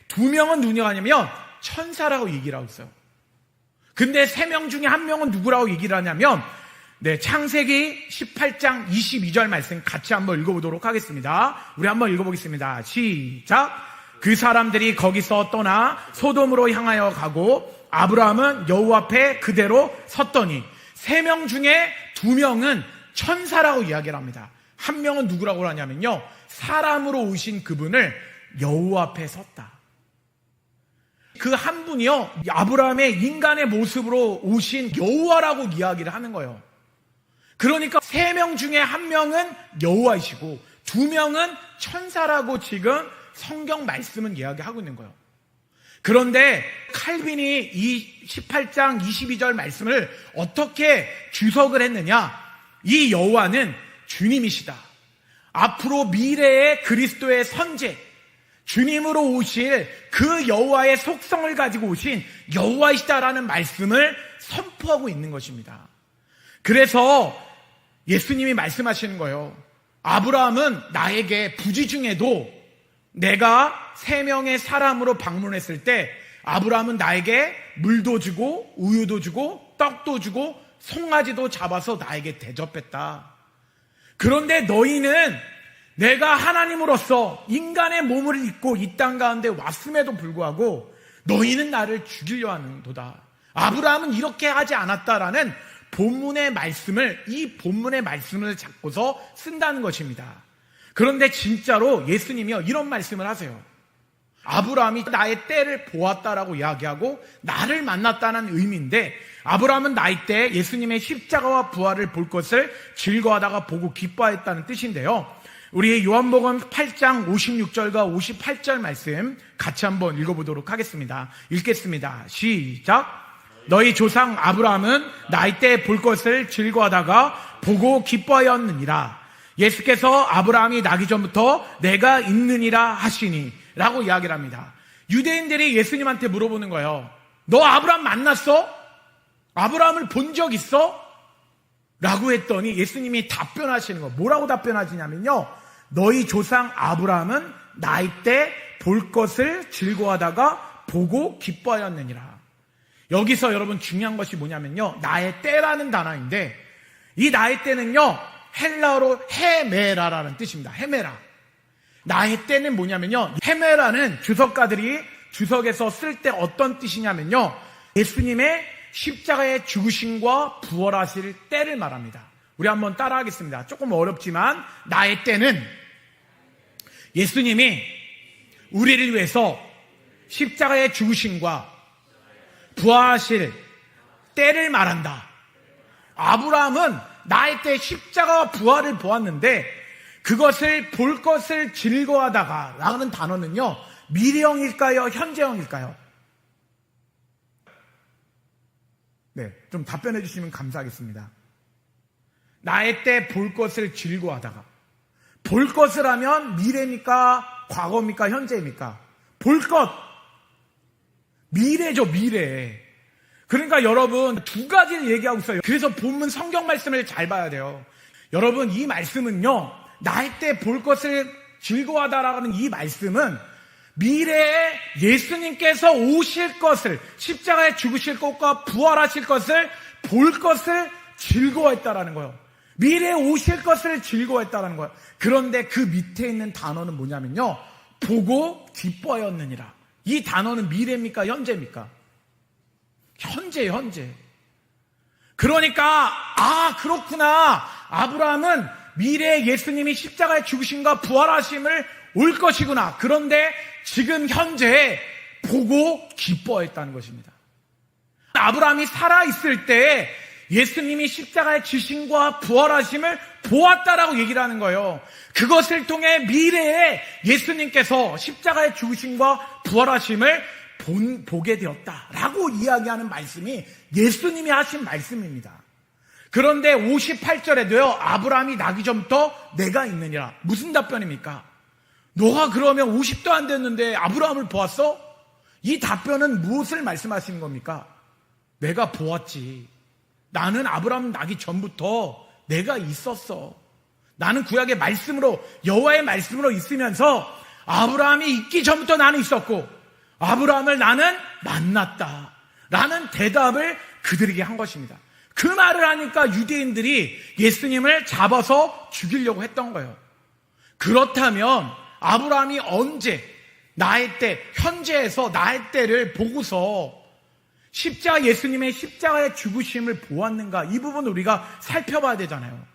2명은 누구냐고 하냐면 천사라고 얘기를 하고 있어요. 근데 3명 중에 1명은 누구라고 얘기를 하냐면, 창세기 18장 22절 말씀 같이 한번 읽어보도록 하겠습니다. 우리 한번 읽어보겠습니다. 시작. 그 사람들이 거기서 떠나 소돔으로 향하여 가고 아브라함은 여호와 앞에 그대로 섰더니 3명 중에 2명은 천사라고 이야기를 합니다. 1명은 누구라고 하냐면요, 사람으로 오신 그분을 여호와 앞에 섰다. 그 한 분이요, 아브라함의 인간의 모습으로 오신 여호와라고 이야기를 하는 거예요. 그러니까 3명 중에 1명은 여호와이시고 2명은 천사라고 지금 성경 말씀은 이야기하고 있는 거예요. 그런데 칼빈이 이 18장 22절 말씀을 어떻게 주석을 했느냐? 이 여호와는 주님이시다. 앞으로 미래의 그리스도의 선제, 주님으로 오실 그 여호와의 속성을 가지고 오신 여호와이시다라는 말씀을 선포하고 있는 것입니다. 그래서 예수님이 말씀하시는 거예요. 아브라함은 나에게 부지 중에도 내가 3명의 사람으로 방문했을 때 아브라함은 나에게 물도 주고 우유도 주고 떡도 주고 송아지도 잡아서 나에게 대접했다. 그런데 너희는 내가 하나님으로서 인간의 몸을 입고 이 땅 가운데 왔음에도 불구하고 너희는 나를 죽이려 하는도다. 아브라함은 이렇게 하지 않았다라는 본문의 말씀을, 이 본문의 말씀을 잡고서 쓴다는 것입니다. 그런데 진짜로 예수님이요 이런 말씀을 하세요. 아브라함이 나의 때를 보았다라고 이야기하고 나를 만났다는 의미인데, 아브라함은 나의 때 예수님의 십자가와 부활을 볼 것을 즐거워하다가 보고 기뻐했다는 뜻인데요. 우리 요한복음 8장 56절과 58절 말씀 같이 한번 읽어보도록 하겠습니다. 읽겠습니다. 시작. 너희 조상 아브라함은 나의 때 볼 것을 즐거워하다가 보고 기뻐하였느니라. 예수께서 아브라함이 나기 전부터 내가 있느니라 하시니 라고 이야기를 합니다. 유대인들이 예수님한테 물어보는 거예요. 너 아브라함 만났어? 아브라함을 본 적 있어? 라고 했더니 예수님이 답변하시는 거, 뭐라고 답변하시냐면요, 너희 조상 아브라함은 나의 때 볼 것을 즐거워하다가 보고 기뻐하였느니라. 여기서 여러분 중요한 것이 뭐냐면요, 나의 때라는 단어인데 이 나의 때는요 헬라어로 헤메라라는 뜻입니다. 헤메라. 나의 때는 뭐냐면요, 헤메라는 주석가들이 주석에서 쓸 때 어떤 뜻이냐면요, 예수님의 십자가의 죽으심과 부활하실 때를 말합니다. 우리 한번 따라하겠습니다. 조금 어렵지만 나의 때는 예수님이 우리를 위해서 십자가의 죽으심과 부활하실 때를 말한다. 아브라함은 나의 때 십자가와 부활을 보았는데 그것을 볼 것을 즐거워하다가 라는 단어는요, 미래형일까요? 현재형일까요? 네, 좀 답변해 주시면 감사하겠습니다. 나의 때 볼 것을 즐거워하다가, 볼 것을 하면 미래입니까? 과거입니까? 현재입니까? 볼 것, 미래죠, 미래. 그러니까 여러분 2가지를 얘기하고 있어요. 그래서 본문 성경 말씀을 잘 봐야 돼요. 여러분 이 말씀은요, 나의 때 볼 것을 즐거워하다라는 이 말씀은 미래에 예수님께서 오실 것을, 십자가에 죽으실 것과 부활하실 것을 볼 것을 즐거워했다라는 거예요. 미래에 오실 것을 즐거워했다라는 거예요. 그런데 그 밑에 있는 단어는 뭐냐면요, 보고 기뻐하였느니라. 이 단어는 미래입니까? 현재입니까? 현재예요, 현재. 그러니까 그렇구나, 아브라함은 미래에 예수님이 십자가에 죽으심과 부활하심을 올 것이구나. 그런데 지금 현재 보고 기뻐했다는 것입니다. 아브라함이 살아있을 때 예수님이 십자가의 지심과 부활하심을 보았다라고 얘기를 하는 거예요. 그것을 통해 미래에 예수님께서 십자가의 죽으심과 부활하심을 보게 되었다라고 이야기하는 말씀이 예수님이 하신 말씀입니다. 그런데 58절에도요, 아브라함이 나기 전부터 내가 있느니라. 무슨 답변입니까? 너가 그러면 50도 안 됐는데 아브라함을 보았어? 이 답변은 무엇을 말씀하시는 겁니까? 내가 보았지. 나는 아브라함 나기 전부터 내가 있었어. 나는 구약의 말씀으로, 여호와의 말씀으로 있으면서 아브라함이 있기 전부터 나는 있었고 아브라함을 나는 만났다 라는 대답을 그들에게 한 것입니다. 그 말을 하니까 유대인들이 예수님을 잡아서 죽이려고 했던 거예요. 그렇다면 아브라함이 언제 나의 때, 현재에서 나의 때를 보고서 예수님의 십자가의 죽으심을 보았는가, 이 부분을 우리가 살펴봐야 되잖아요.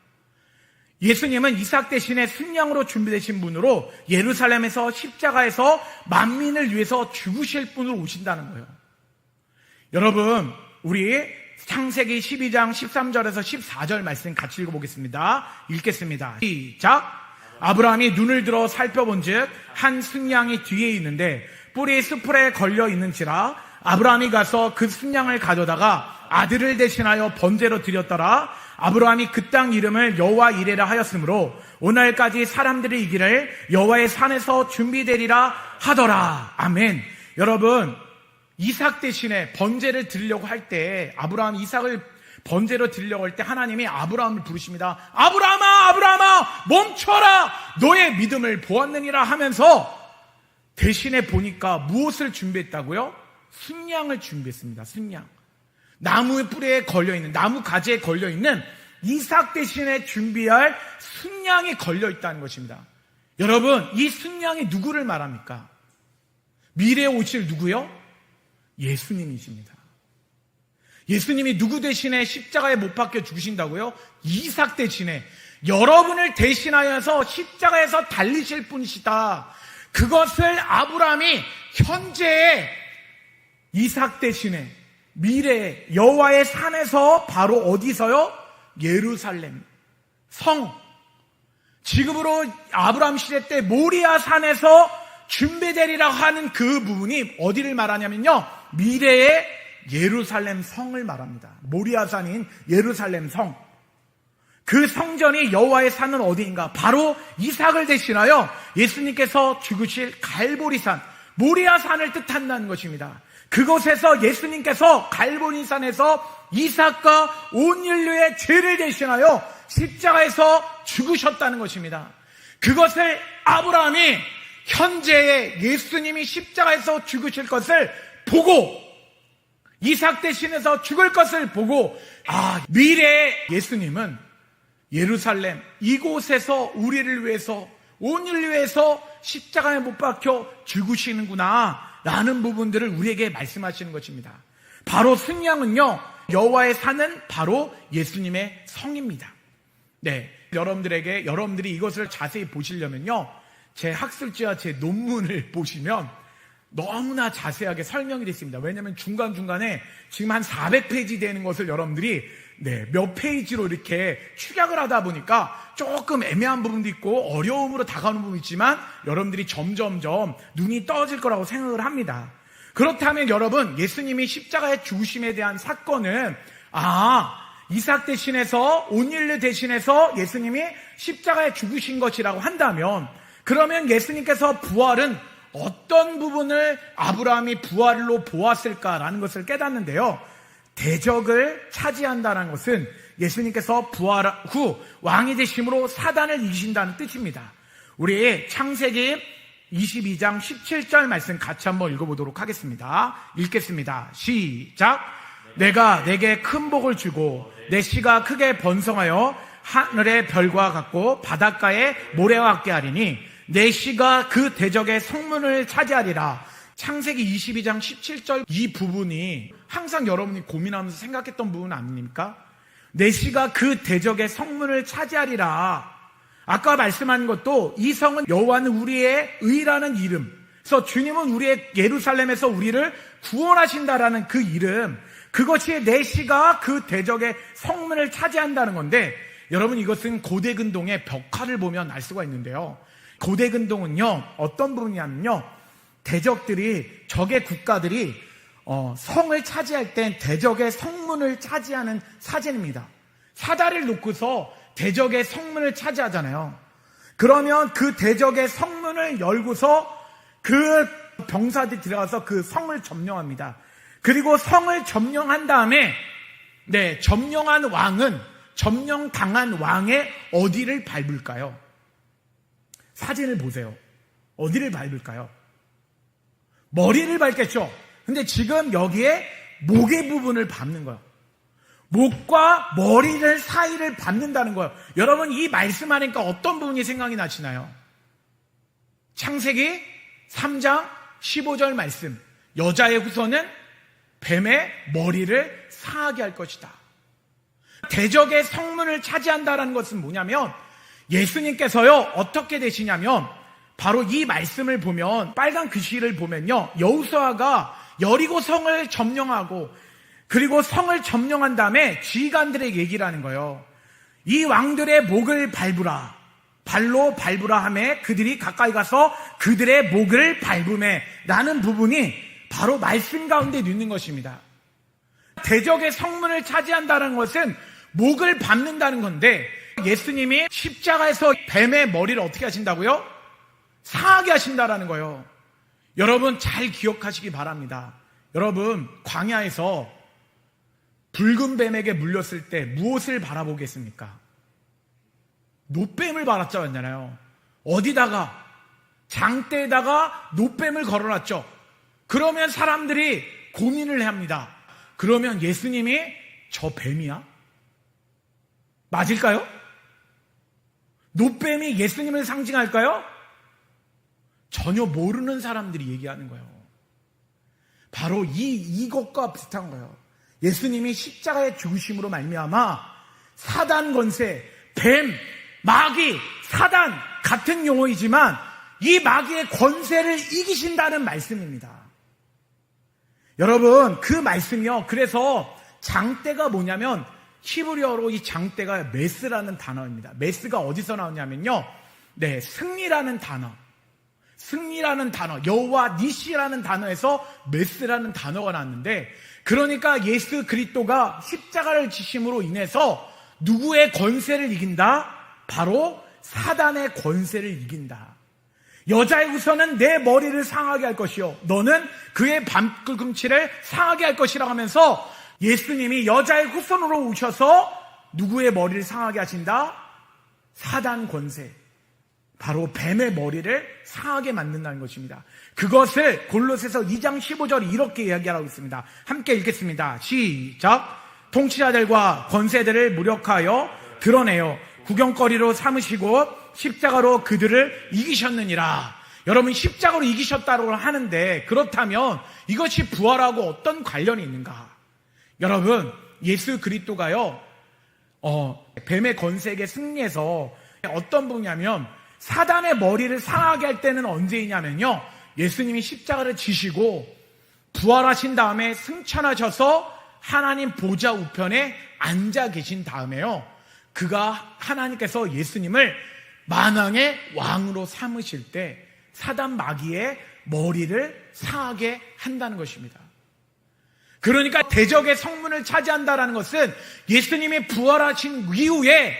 예수님은 이삭 대신에 순양으로 준비되신 분으로 예루살렘에서 십자가에서 만민을 위해서 죽으실 분으로 오신다는 거예요. 여러분, 우리 창세기 12장 13절에서 14절 말씀 같이 읽어보겠습니다. 읽겠습니다. 시작. 아브라함이 눈을 들어 살펴본즉 한 순양이 뒤에 있는데 뿔이 수풀에 걸려 있는지라 아브라함이 가서 그 순양을 가져다가 아들을 대신하여 번제로 드렸더라. 아브라함이 그 땅 이름을 여호와 이레라 하였으므로 오늘까지 사람들이 이기를 여호와의 산에서 준비되리라 하더라. 아멘. 여러분, 이삭 대신에 번제를 드리려고 할 때, 아브라함 이삭을 번제로 드리려고 할 때 하나님이 아브라함을 부르십니다. 아브라함아, 아브라함아, 멈춰라. 너의 믿음을 보았느니라 하면서 대신에 보니까 무엇을 준비했다고요? 순양을 준비했습니다. 순양. 나무 뿌리에 걸려있는, 나무 가지에 걸려있는 이삭 대신에 준비할 순양이 걸려있다는 것입니다. 여러분, 이 순양이 누구를 말합니까? 미래에 오실 누구요? 예수님이십니다. 예수님이 누구 대신에 십자가에 못 박혀 죽으신다고요? 이삭 대신에 여러분을 대신하여서 십자가에서 달리실 분이시다. 그것을 아브라함이 현재의 이삭 대신에 미래의 여호와의 산에서 바로 어디서요? 예루살렘 성, 지금으로 아브라함 시대 때 모리아 산에서 준비되리라 하는 그 부분이 어디를 말하냐면요, 미래의 예루살렘 성을 말합니다. 모리아 산인 예루살렘 성, 그 성전이 여호와의 산은 어디인가? 바로 이삭을 대신하여 예수님께서 죽으실 갈보리산, 모리아 산을 뜻한다는 것입니다. 그곳에서 예수님께서 갈보리산에서 이삭과 온 인류의 죄를 대신하여 십자가에서 죽으셨다는 것입니다. 그것을 아브라함이 현재의 예수님이 십자가에서 죽으실 것을 보고, 이삭 대신해서 죽을 것을 보고, 미래의 예수님은 예루살렘 이곳에서 우리를 위해서, 온 인류를 위해서 십자가에 못 박혀 죽으시는구나 라는 부분들을 우리에게 말씀하시는 것입니다. 바로 순양은요, 여호와의 산은 바로 예수님의 성입니다. 네, 여러분들이 이것을 자세히 보시려면요, 제 학술지와 제 논문을 보시면 너무나 자세하게 설명이 되어 있습니다. 왜냐하면 중간중간에 지금 한 400페이지 되는 것을 여러분들이 몇 페이지로 이렇게 축약을 하다 보니까 조금 애매한 부분도 있고 어려움으로 다가오는 부분이 있지만 여러분들이 점점점 눈이 떠질 거라고 생각을 합니다. 그렇다면 여러분, 예수님이 십자가의 죽으심에 대한 사건은 이삭 대신해서, 온 인류 대신해서 예수님이 십자가에 죽으신 것이라고 한다면, 그러면 예수님께서 부활은 어떤 부분을 아브라함이 부활로 보았을까라는 것을 깨닫는데요, 대적을 차지한다는 것은 예수님께서 부활 후 왕이 되심으로 사단을 이기신다는 뜻입니다. 우리 창세기 22장 17절 말씀 같이 한번 읽어보도록 하겠습니다. 읽겠습니다. 시작. 내가 내게 큰 복을 주고 내 씨가 크게 번성하여 하늘의 별과 같고 바닷가의 모래와 같게 하리니 내 씨가 그 대적의 성문을 차지하리라. 창세기 22장 17절 이 부분이 항상 여러분이 고민하면서 생각했던 부분 아닙니까? 내 씨가 그 대적의 성문을 차지하리라. 아까 말씀한 것도 이 성은 여호와는 우리의 의라는 이름, 그래서 주님은 우리의 예루살렘에서 우리를 구원하신다라는 그 이름, 그것이 내 씨가 그 대적의 성문을 차지한다는 건데, 여러분 이것은 고대 근동의 벽화를 보면 알 수가 있는데요, 고대 근동은요 어떤 부분이냐면요, 대적들이, 적의 국가들이 성을 차지할 땐 대적의 성문을 차지하는 사진입니다. 사다리를 놓고서 대적의 성문을 차지하잖아요. 그러면 그 대적의 성문을 열고서 그 병사들이 들어가서 그 성을 점령합니다. 그리고 성을 점령한 다음에 점령한 왕은 점령당한 왕의 어디를 밟을까요? 사진을 보세요. 어디를 밟을까요? 머리를 밟겠죠. 근데 지금 여기에 목의 부분을 밟는 거예요. 목과 머리를 사이를 밟는다는 거예요. 여러분 이 말씀하니까 어떤 부분이 생각이 나시나요? 창세기 3장 15절 말씀, 여자의 후손은 뱀의 머리를 상하게 할 것이다. 대적의 성문을 차지한다는 것은 뭐냐면, 예수님께서요 어떻게 되시냐면, 바로 이 말씀을 보면, 빨간 글씨를 보면요, 여호수아가 여리고 성을 점령하고 그리고 성을 점령한 다음에 지휘관들에게 얘기를 하는 거예요. 이 왕들의 목을 밟으라. 발로 밟으라 하매 그들이 가까이 가서 그들의 목을 밟으매 라는 부분이 바로 말씀 가운데 있는 것입니다. 대적의 성문을 차지한다는 것은 목을 밟는다는 건데, 예수님이 십자가에서 뱀의 머리를 어떻게 하신다고요? 상하게 하신다라는 거예요. 여러분 잘 기억하시기 바랍니다. 여러분, 광야에서 붉은 뱀에게 물렸을 때 무엇을 바라보겠습니까? 노뱀을 바랐잖아요. 어디다가? 장대에다가 노뱀을 걸어놨죠. 그러면 사람들이 고민을 합니다. 그러면 예수님이 저 뱀이야? 맞을까요? 노뱀이 예수님을 상징할까요? 전혀 모르는 사람들이 얘기하는 거예요. 바로 이것과 비슷한 거예요. 예수님이 십자가의 죽으심으로 말미암아 사단 권세, 뱀, 마귀, 사단 같은 용어이지만 이 마귀의 권세를 이기신다는 말씀입니다. 여러분, 그 말씀이요. 그래서 장대가 뭐냐면 히브리어로 이 장대가 메스라는 단어입니다. 메스가 어디서 나오냐면요. 네, 승리라는 단어. 승리라는 단어, 여호와 니시라는 단어에서 메스라는 단어가 나왔는데, 그러니까 예수 그리스도가 십자가를 지심으로 인해서 누구의 권세를 이긴다? 바로 사단의 권세를 이긴다. 여자의 후손은 내 머리를 상하게 할 것이요 너는 그의 발꿈치를 상하게 할 것이라 하면서 예수님이 여자의 후손으로 오셔서 누구의 머리를 상하게 하신다? 사단 권세, 바로 뱀의 머리를 상하게 만든다는 것입니다. 그것을 골로새서 2장 15절이 이렇게 이야기하고 있습니다. 함께 읽겠습니다. 시작. 통치자들과 권세들을 무력하여 드러내어 구경거리로 삼으시고 십자가로 그들을 이기셨느니라. 여러분, 십자가로 이기셨다고 하는데, 그렇다면 이것이 부활하고 어떤 관련이 있는가? 여러분, 예수 그리스도가요, 뱀의 권세에게 승리해서 어떤 분이냐면, 사단의 머리를 상하게 할 때는 언제이냐면요, 예수님이 십자가를 지시고 부활하신 다음에 승천하셔서 하나님 보좌 우편에 앉아 계신 다음에요, 하나님께서 예수님을 만왕의 왕으로 삼으실 때 사단 마귀의 머리를 상하게 한다는 것입니다. 그러니까 대적의 성문을 차지한다는 것은 예수님이 부활하신 이후에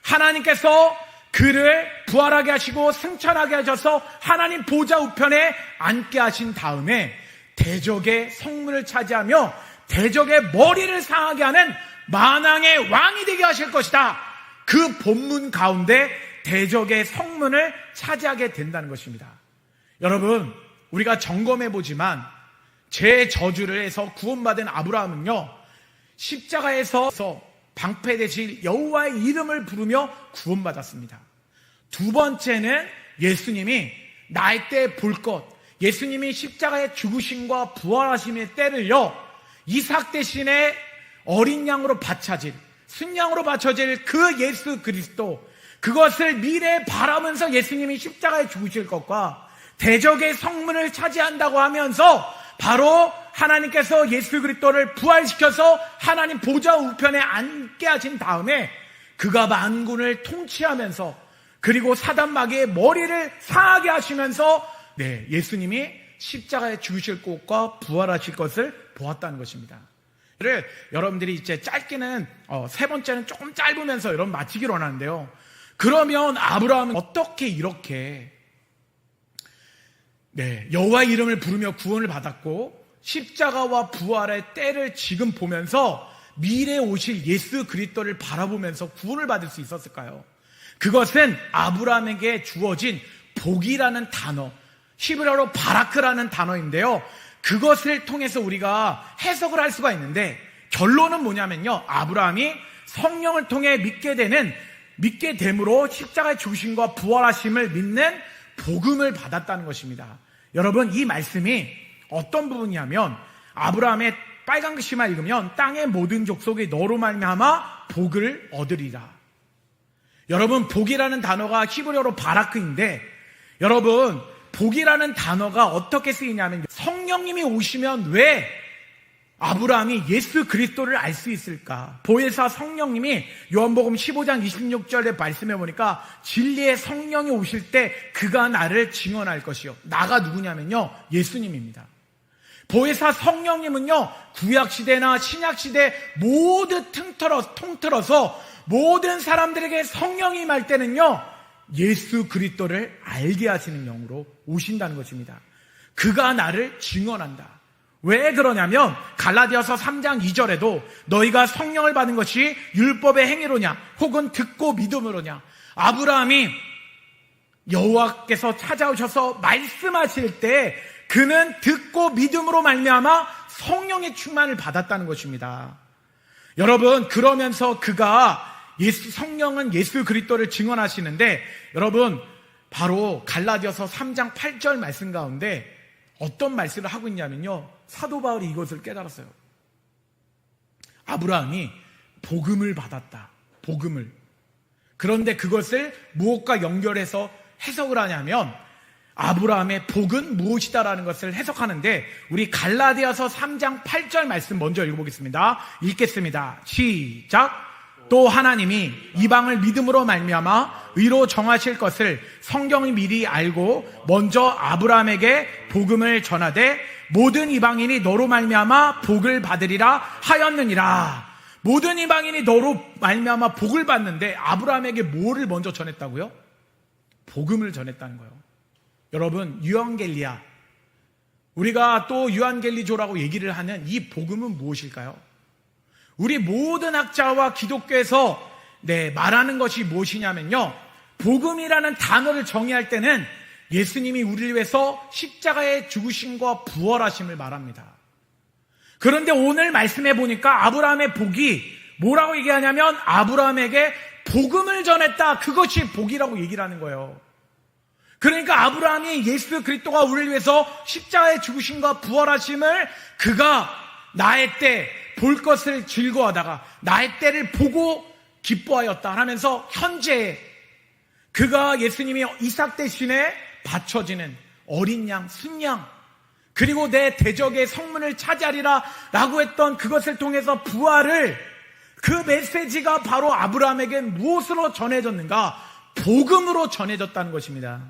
하나님께서 그를 부활하게 하시고 승천하게 하셔서 하나님 보좌 우편에 앉게 하신 다음에 대적의 성문을 차지하며 대적의 머리를 상하게 하는 만왕의 왕이 되게 하실 것이다. 그 본문 가운데 대적의 성문을 차지하게 된다는 것입니다. 여러분, 우리가 점검해 보지만 제저주를 해서 구원받은 아브라함은요, 십자가에서 방패되실 여호와의 이름을 부르며 구원받았습니다. 두 번째는 예수님이 날 때 볼 것, 예수님이 십자가의 죽으심과 부활하심의 때를요, 이삭 대신에 어린 양으로 바쳐질, 순양으로 바쳐질 그 예수 그리스도, 그것을 미래에 바라면서 예수님이 십자가에 죽으실 것과 대적의 성문을 차지한다고 하면서 바로 하나님께서 예수 그리스도를 부활시켜서 하나님 보좌 우편에 앉게 하신 다음에 그가 만군을 통치하면서, 그리고 사단 마귀의 머리를 상하게 하시면서 예수님이 십자가에 죽으실 것과 부활하실 것을 보았다는 것입니다. 여러분들이 이제 짧게는 세 번째는 조금 짧으면서 여러분 마치기로 하는데요. 그러면 아브라함은 어떻게 이렇게 여호와의 이름을 부르며 구원을 받았고 십자가와 부활의 때를 지금 보면서 미래에 오실 예수 그리스도를 바라보면서 구원을 받을 수 있었을까요? 그것은 아브라함에게 주어진 복이라는 단어, 히브리어로 바라크라는 단어인데요, 그것을 통해서 우리가 해석을 할 수가 있는데, 결론은 뭐냐면요, 아브라함이 성령을 통해 믿게 됨으로 십자가의 죽으심과 부활하심을 믿는 복음을 받았다는 것입니다. 여러분, 이 말씀이 어떤 부분이냐면, 아브라함의 빨간 글씨만 읽으면 땅의 모든 족속이 너로 말미암아 복을 얻으리라. 여러분, 복이라는 단어가 히브리어로 바라크인데, 여러분, 복이라는 단어가 어떻게 쓰이냐면 성령님이 오시면 왜 아브라함이 예수 그리스도를 알 수 있을까? 보혜사 성령님이 요한복음 15장 26절에 말씀해 보니까 진리의 성령이 오실 때 그가 나를 증언할 것이요. 나가 누구냐면요, 예수님입니다. 보혜사 성령님은요, 구약시대나 신약시대 모두 통틀어서 모든 사람들에게 성령이 임할 때는요, 예수 그리스도를 알게 하시는 영으로 오신다는 것입니다. 그가 나를 증언한다. 왜 그러냐면 갈라디아서 3장 2절에도 너희가 성령을 받은 것이 율법의 행위로냐 혹은 듣고 믿음으로냐. 아브라함이 여호와께서 찾아오셔서 말씀하실 때 그는 듣고 믿음으로 말미암아 성령의 충만을 받았다는 것입니다. 여러분, 그러면서 그가 성령은 예수 그리스도를 증언하시는데, 여러분, 바로 갈라디아서 3장 8절 말씀 가운데 어떤 말씀을 하고 있냐면요, 사도 바울이 이것을 깨달았어요. 아브라함이 복음을 받았다. 복음을. 그런데 그것을 무엇과 연결해서 해석을 하냐면 아브라함의 복은 무엇이다라는 것을 해석하는데, 우리 갈라디아서 3장 8절 말씀 먼저 읽어보겠습니다. 읽겠습니다. 시작. 또 하나님이 이방을 믿음으로 말미암아 의로 정하실 것을 성경이 미리 알고 먼저 아브라함에게 복음을 전하되 모든 이방인이 너로 말미암아 복을 받으리라 하였느니라. 모든 이방인이 너로 말미암아 복을 받는데 아브라함에게 뭐를 먼저 전했다고요? 복음을 전했다는 거예요. 여러분, 유언겔리아, 우리가 또 유언겔리조라고 얘기를 하는 이 복음은 무엇일까요? 우리 모든 학자와 기독교에서 말하는 것이 무엇이냐면요, 복음이라는 단어를 정의할 때는 예수님이 우리를 위해서 십자가에 죽으심과 부활하심을 말합니다. 그런데 오늘 말씀해 보니까 아브라함의 복이 뭐라고 얘기하냐면 아브라함에게 복음을 전했다. 그것이 복이라고 얘기를 하는 거예요. 그러니까 아브라함이 예수 그리스도가 우리를 위해서 십자가에 죽으심과 부활하심을 그가 나의 때 볼 것을 즐거워하다가 나의 때를 보고 기뻐하였다 하면서 현재 그가 예수님이 이삭 대신에 바쳐지는 어린 양, 순양, 그리고 내 대적의 성문을 차지하리라 라고 했던 그것을 통해서 부활을, 그 메시지가 바로 아브라함에게 무엇으로 전해졌는가? 복음으로 전해졌다는 것입니다.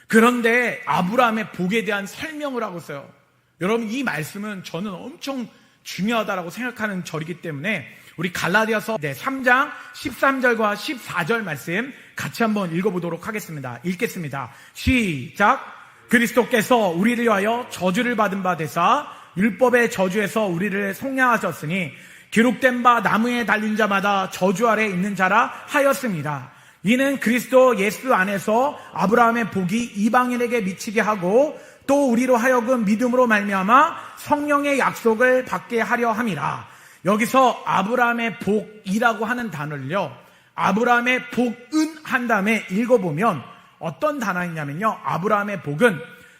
그런데 아브라함의 복에 대한 설명을 하고 있어요. 여러분, 이 말씀은 저는 엄청 중요하다고 생각하는 절이기 때문에 우리 갈라디아서 3장 13절과 14절 말씀 같이 한번 읽어보도록 하겠습니다. 읽겠습니다. 시작. 그리스도께서 우리를 위하여 저주를 받은 바 되사 율법의 저주에서 우리를 속량하셨으니 기록된 바 나무에 달린 자마다 저주 아래 있는 자라 하였습니다. 이는 그리스도 예수 안에서 아브라함의 복이 이방인에게 미치게 하고 또 우리로 하여금 믿음으로 말미암아 성령의 약속을 받게 하려 함이라. 여기서 아브라함의 복이라고 하는 단어를요, 아브라함의 복은 한 다음에 읽어보면 어떤 단어이냐면요, 아브라함의 복은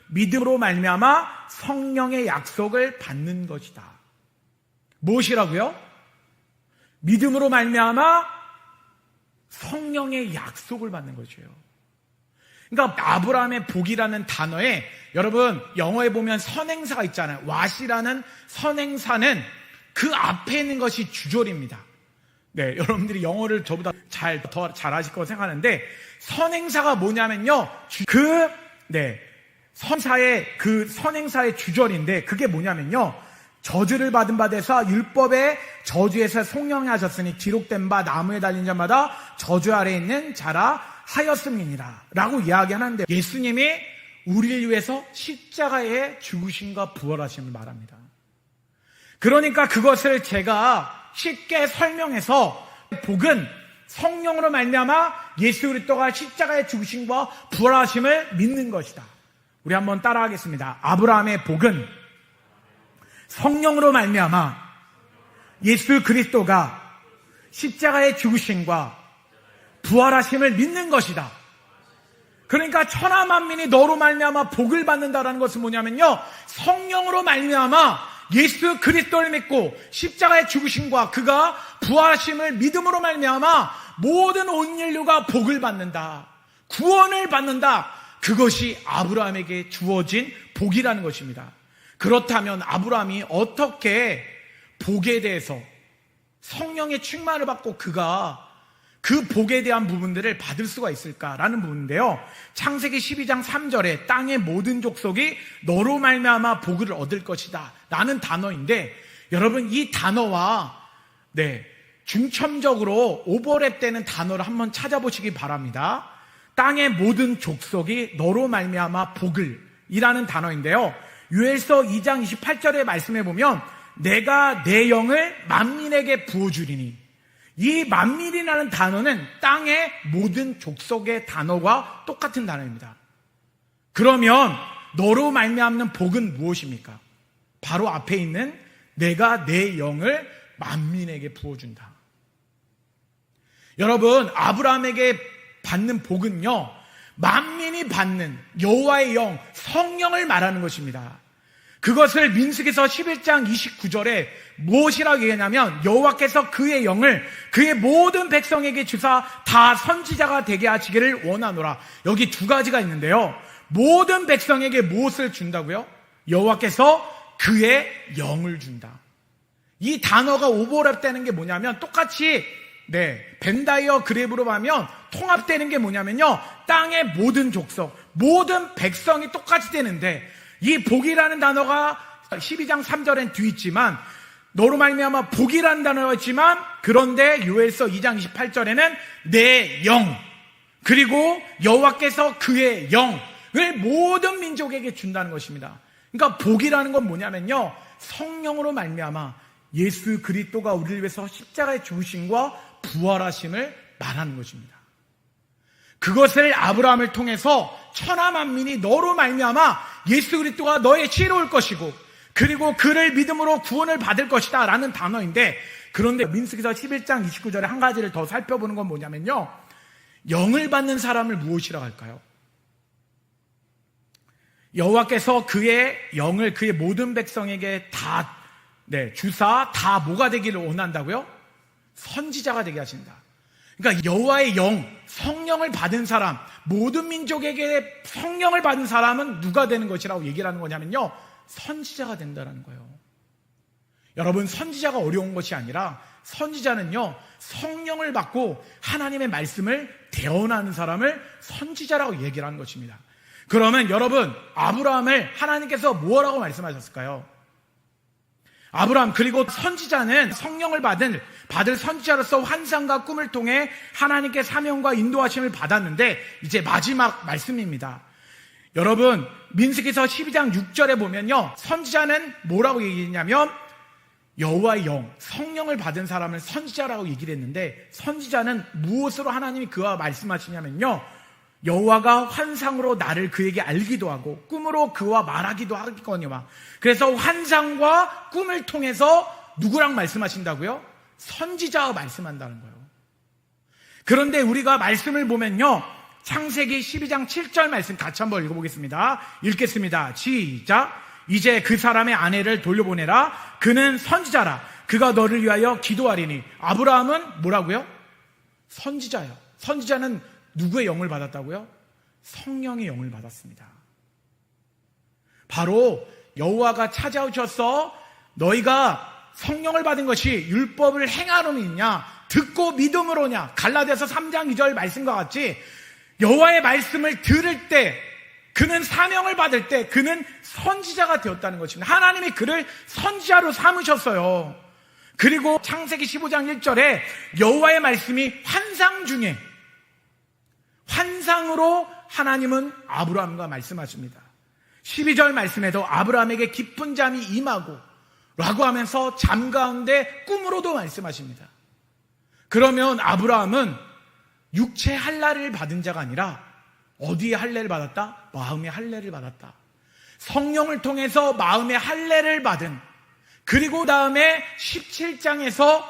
믿음으로 말미암아 성령의 약속을 받는 것이다. 무엇이라고요? 믿음으로 말미암아 성령의 약속을 받는 것이에요. 그러니까 아브라함의 복이라는 단어에, 여러분 영어에 보면 선행사가 있잖아요. 왓이라는 선행사는 그 앞에 있는 것이 주절입니다. 여러분들이 영어를 저보다 더 잘 아실 거라고 생각하는데, 선행사가 뭐냐면요, 선행사의 주절인데 그게 뭐냐면요, 저주를 받은 바 되사 율법의 저주에서 속량하셨으니 기록된 바 나무에 달린 자마다 저주 아래에 있는 자라 하였음이니라 라고 이야기하는데, 예수님이 우리를 위해서 십자가에 죽으심과 부활하심을 말합니다. 그러니까 그것을 제가 쉽게 설명해서, 복은 성령으로 말미암아 예수 그리스도가 십자가에 죽으심과 부활하심을 믿는 것이다. 우리 한번 따라하겠습니다. 아브라함의 복은 성령으로 말미암아 예수 그리스도가 십자가에 죽으심과 부활하심을 믿는 것이다. 그러니까 천하 만민이 너로 말미암아 복을 받는다라는 것은 뭐냐면요, 성령으로 말미암아 예수 그리스도를 믿고 십자가의 죽으심과 그가 부활하심을 믿음으로 말미암아 모든 온 인류가 복을 받는다, 구원을 받는다. 그것이 아브라함에게 주어진 복이라는 것입니다. 그렇다면 아브라함이 어떻게 복에 대해서 성령의 충만을 받고 그가 그 복에 대한 부분들을 받을 수가 있을까라는 부분인데요. 창세기 12장 3절에 땅의 모든 족속이 너로 말미암아 복을 얻을 것이다 라는 단어인데, 여러분 이 단어와 중첨적으로 오버랩되는 단어를 한번 찾아보시기 바랍니다. 땅의 모든 족속이 너로 말미암아 복을 이라는 단어인데요. 요엘서 2장 28절의 말씀에 보면 내가 내 영을 만민에게 부어주리니, 이 만민이라는 단어는 땅의 모든 족속의 단어와 똑같은 단어입니다. 그러면 너로 말미암는 복은 무엇입니까? 바로 앞에 있는 내가 내 영을 만민에게 부어준다. 여러분, 아브라함에게 받는 복은요, 만민이 받는 여호와의 영, 성령을 말하는 것입니다. 그것을 민수기서 11장 29절에 무엇이라고 얘기하냐면, 여호와께서 그의 영을 그의 모든 백성에게 주사 다 선지자가 되게 하시기를 원하노라. 여기 두 가지가 있는데요. 모든 백성에게 무엇을 준다고요? 여호와께서 그의 영을 준다. 이 단어가 오버랩되는 게 뭐냐면, 똑같이 벤다이어 그랩으로 가면 통합되는 게 뭐냐면요, 땅의 모든 족속, 모든 백성이 똑같이 되는데, 이 복이라는 단어가 12장 3절엔 뒤 있지만, 너로 말미암아 복이라는 단어가 있지만, 그런데 요엘서 2장 28절에는 내 영, 그리고 여호와께서 그의 영을 모든 민족에게 준다는 것입니다. 그러니까 복이라는 건 뭐냐면요, 성령으로 말미암아 예수 그리스도가 우리를 위해서 십자가에 죽으심과 부활하심을 말하는 것입니다. 그것을 아브라함을 통해서 천하 만민이 너로 말미암아 예수 그리스도가 너의 지혜로 올 것이고, 그리고 그를 믿음으로 구원을 받을 것이다 라는 단어인데, 그런데 민수기서 11장 29절에 한 가지를 더 살펴보는 건 뭐냐면요, 영을 받는 사람을 무엇이라고 할까요? 여호와께서 그의 영을 그의 모든 백성에게 다 주사 다 뭐가 되기를 원한다고요? 선지자가 되게 하신다. 그러니까 여호와의 영, 성령을 받은 사람, 모든 민족에게 성령을 받은 사람은 누가 되는 것이라고 얘기를 하는 거냐면요, 선지자가 된다는 거예요. 여러분, 선지자가 어려운 것이 아니라, 선지자는요, 성령을 받고 하나님의 말씀을 대언하는 사람을 선지자라고 얘기를 하는 것입니다. 그러면 여러분, 아브라함을 하나님께서 뭐라고 말씀하셨을까요? 아브라함, 그리고 선지자는 성령을 받을 선지자로서 환상과 꿈을 통해 하나님께 사명과 인도하심을 받았는데, 이제 마지막 말씀입니다. 여러분, 민수기서 12장 6절에 보면요, 선지자는 뭐라고 얘기했냐면, 여호와의 영, 성령을 받은 사람을 선지자라고 얘기를 했는데, 선지자는 무엇으로 하나님이 그와 말씀하시냐면요, 여호와가 환상으로 나를 그에게 알기도 하고 꿈으로 그와 말하기도 하거니와. 그래서 환상과 꿈을 통해서 누구랑 말씀하신다고요? 선지자와 말씀한다는 거예요. 그런데 우리가 말씀을 보면요, 창세기 12장 7절 말씀 같이 한번 읽어보겠습니다. 읽겠습니다. 시작. 이제 그 사람의 아내를 돌려보내라. 그는 선지자라. 그가 너를 위하여 기도하리니. 아브라함은 뭐라고요? 선지자예요. 선지자는 누구의 영을 받았다고요? 성령의 영을 받았습니다. 바로 여호와가 찾아오셔서 너희가 성령을 받은 것이 율법을 행하노느냐, 듣고 믿음으로냐, 갈라디아서 3장 2절 말씀과 같이 여호와의 말씀을 들을 때, 그는 사명을 받을 때 그는 선지자가 되었다는 것입니다. 하나님이 그를 선지자로 삼으셨어요. 그리고 창세기 15장 1절에 여호와의 말씀이 환상 중에, 환상으로 하나님은 아브라함과 말씀하십니다. 12절 말씀에도 아브라함에게 깊은 잠이 임하고 라고 하면서 잠 가운데 꿈으로도 말씀하십니다. 그러면 아브라함은 육체 할례를 받은 자가 아니라 어디에 할례를 받았다? 마음의 할례를 받았다. 성령을 통해서 마음의 할례를 받은, 그리고 다음에 17장에서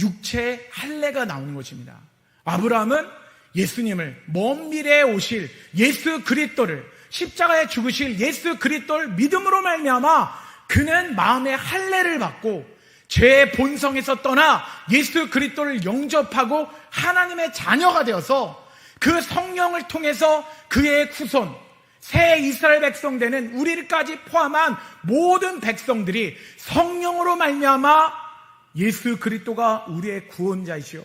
육체의 할례가 나오는 것입니다. 아브라함은 예수님을, 먼 미래에 오실 예수 그리스도를, 십자가에 죽으실 예수 그리스도를 믿음으로 말미암아 그는 마음의 할례를 받고 죄의 본성에서 떠나 예수 그리스도를 영접하고 하나님의 자녀가 되어서 그 성령을 통해서 그의 후손, 새 이스라엘 백성 되는 우리까지 포함한 모든 백성들이 성령으로 말미암아 예수 그리스도가 우리의 구원자이시오,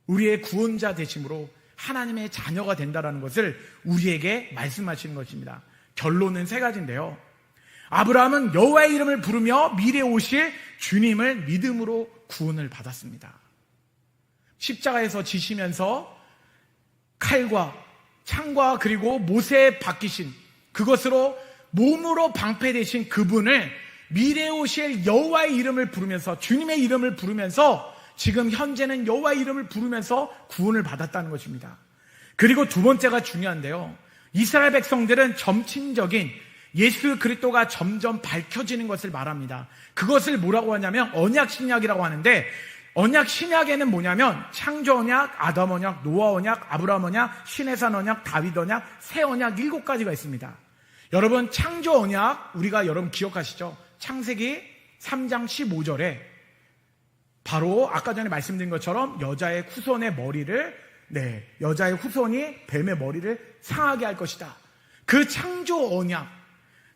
우리의 구원자 되심으로 하나님의 자녀가 된다는 것을 우리에게 말씀하시는 것입니다. 결론은 세 가지인데요. 아브라함은 여호와의 이름을 부르며 미래에 오실 주님을 믿음으로 구원을 받았습니다. 십자가에서 지시면서 칼과 창과 그리고 못에 박히신 그것으로 몸으로 방패되신 그분을 미래에 오실 여호와의 이름을 부르면서, 주님의 이름을 부르면서, 지금 현재는 여호와의 이름을 부르면서 구원을 받았다는 것입니다. 그리고 두 번째가 중요한데요. 이스라엘 백성들은 점진적인 예수 그리스도가 점점 밝혀지는 것을 말합니다. 그것을 뭐라고 하냐면 언약 신약이라고 하는데, 언약 신약에는 뭐냐면 창조 언약, 아담 언약, 노아 언약, 아브라함 언약, 시내산 언약, 다윗 언약, 새 언약 7가지가 있습니다. 여러분, 창조 언약 우리가 여러분 기억하시죠? 창세기 3장 15절에 바로 아까 전에 말씀드린 것처럼 여자의 후손의 머리를, 여자의 후손이 뱀의 머리를 상하게 할 것이다. 그 창조 언약,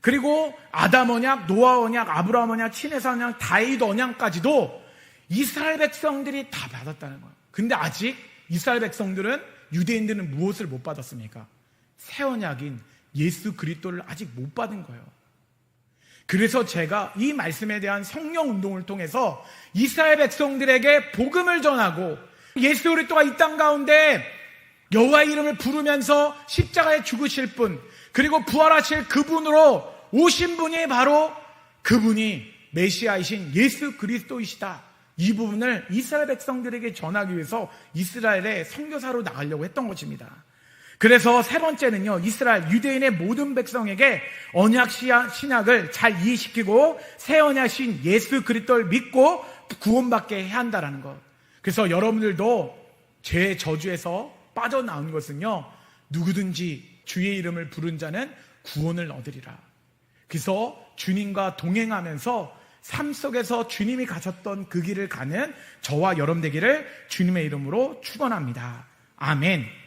그리고 아담 언약, 노아 언약, 아브라함 언약, 시내산 언약, 다윗 언약까지도 이스라엘 백성들이 다 받았다는 거예요. 근데 아직 이스라엘 백성들은, 유대인들은 무엇을 못 받았습니까? 새 언약인 예수 그리스도를 아직 못 받은 거예요. 그래서 제가 이 말씀에 대한 성령 운동을 통해서 이스라엘 백성들에게 복음을 전하고, 예수 그리스도가 이 땅 가운데 여호와의 이름을 부르면서 십자가에 죽으실 분, 그리고 부활하실 그분으로 오신 분이 바로 그분이 메시아이신 예수 그리스도이시다. 이 부분을 이스라엘 백성들에게 전하기 위해서 이스라엘의 선교사로 나가려고 했던 것입니다. 그래서 세 번째는요, 이스라엘 유대인의 모든 백성에게 언약 신약을 잘 이해시키고 새 언약신 예수 그리스도를 믿고 구원받게 해야 한다는 것. 그래서 여러분들도 죄의 저주에서 빠져나온 것은요, 누구든지 주의 이름을 부른 자는 구원을 얻으리라. 그래서 주님과 동행하면서 삶 속에서 주님이 가셨던 그 길을 가는 저와 여러분 되기를 주님의 이름으로 축원합니다. 아멘.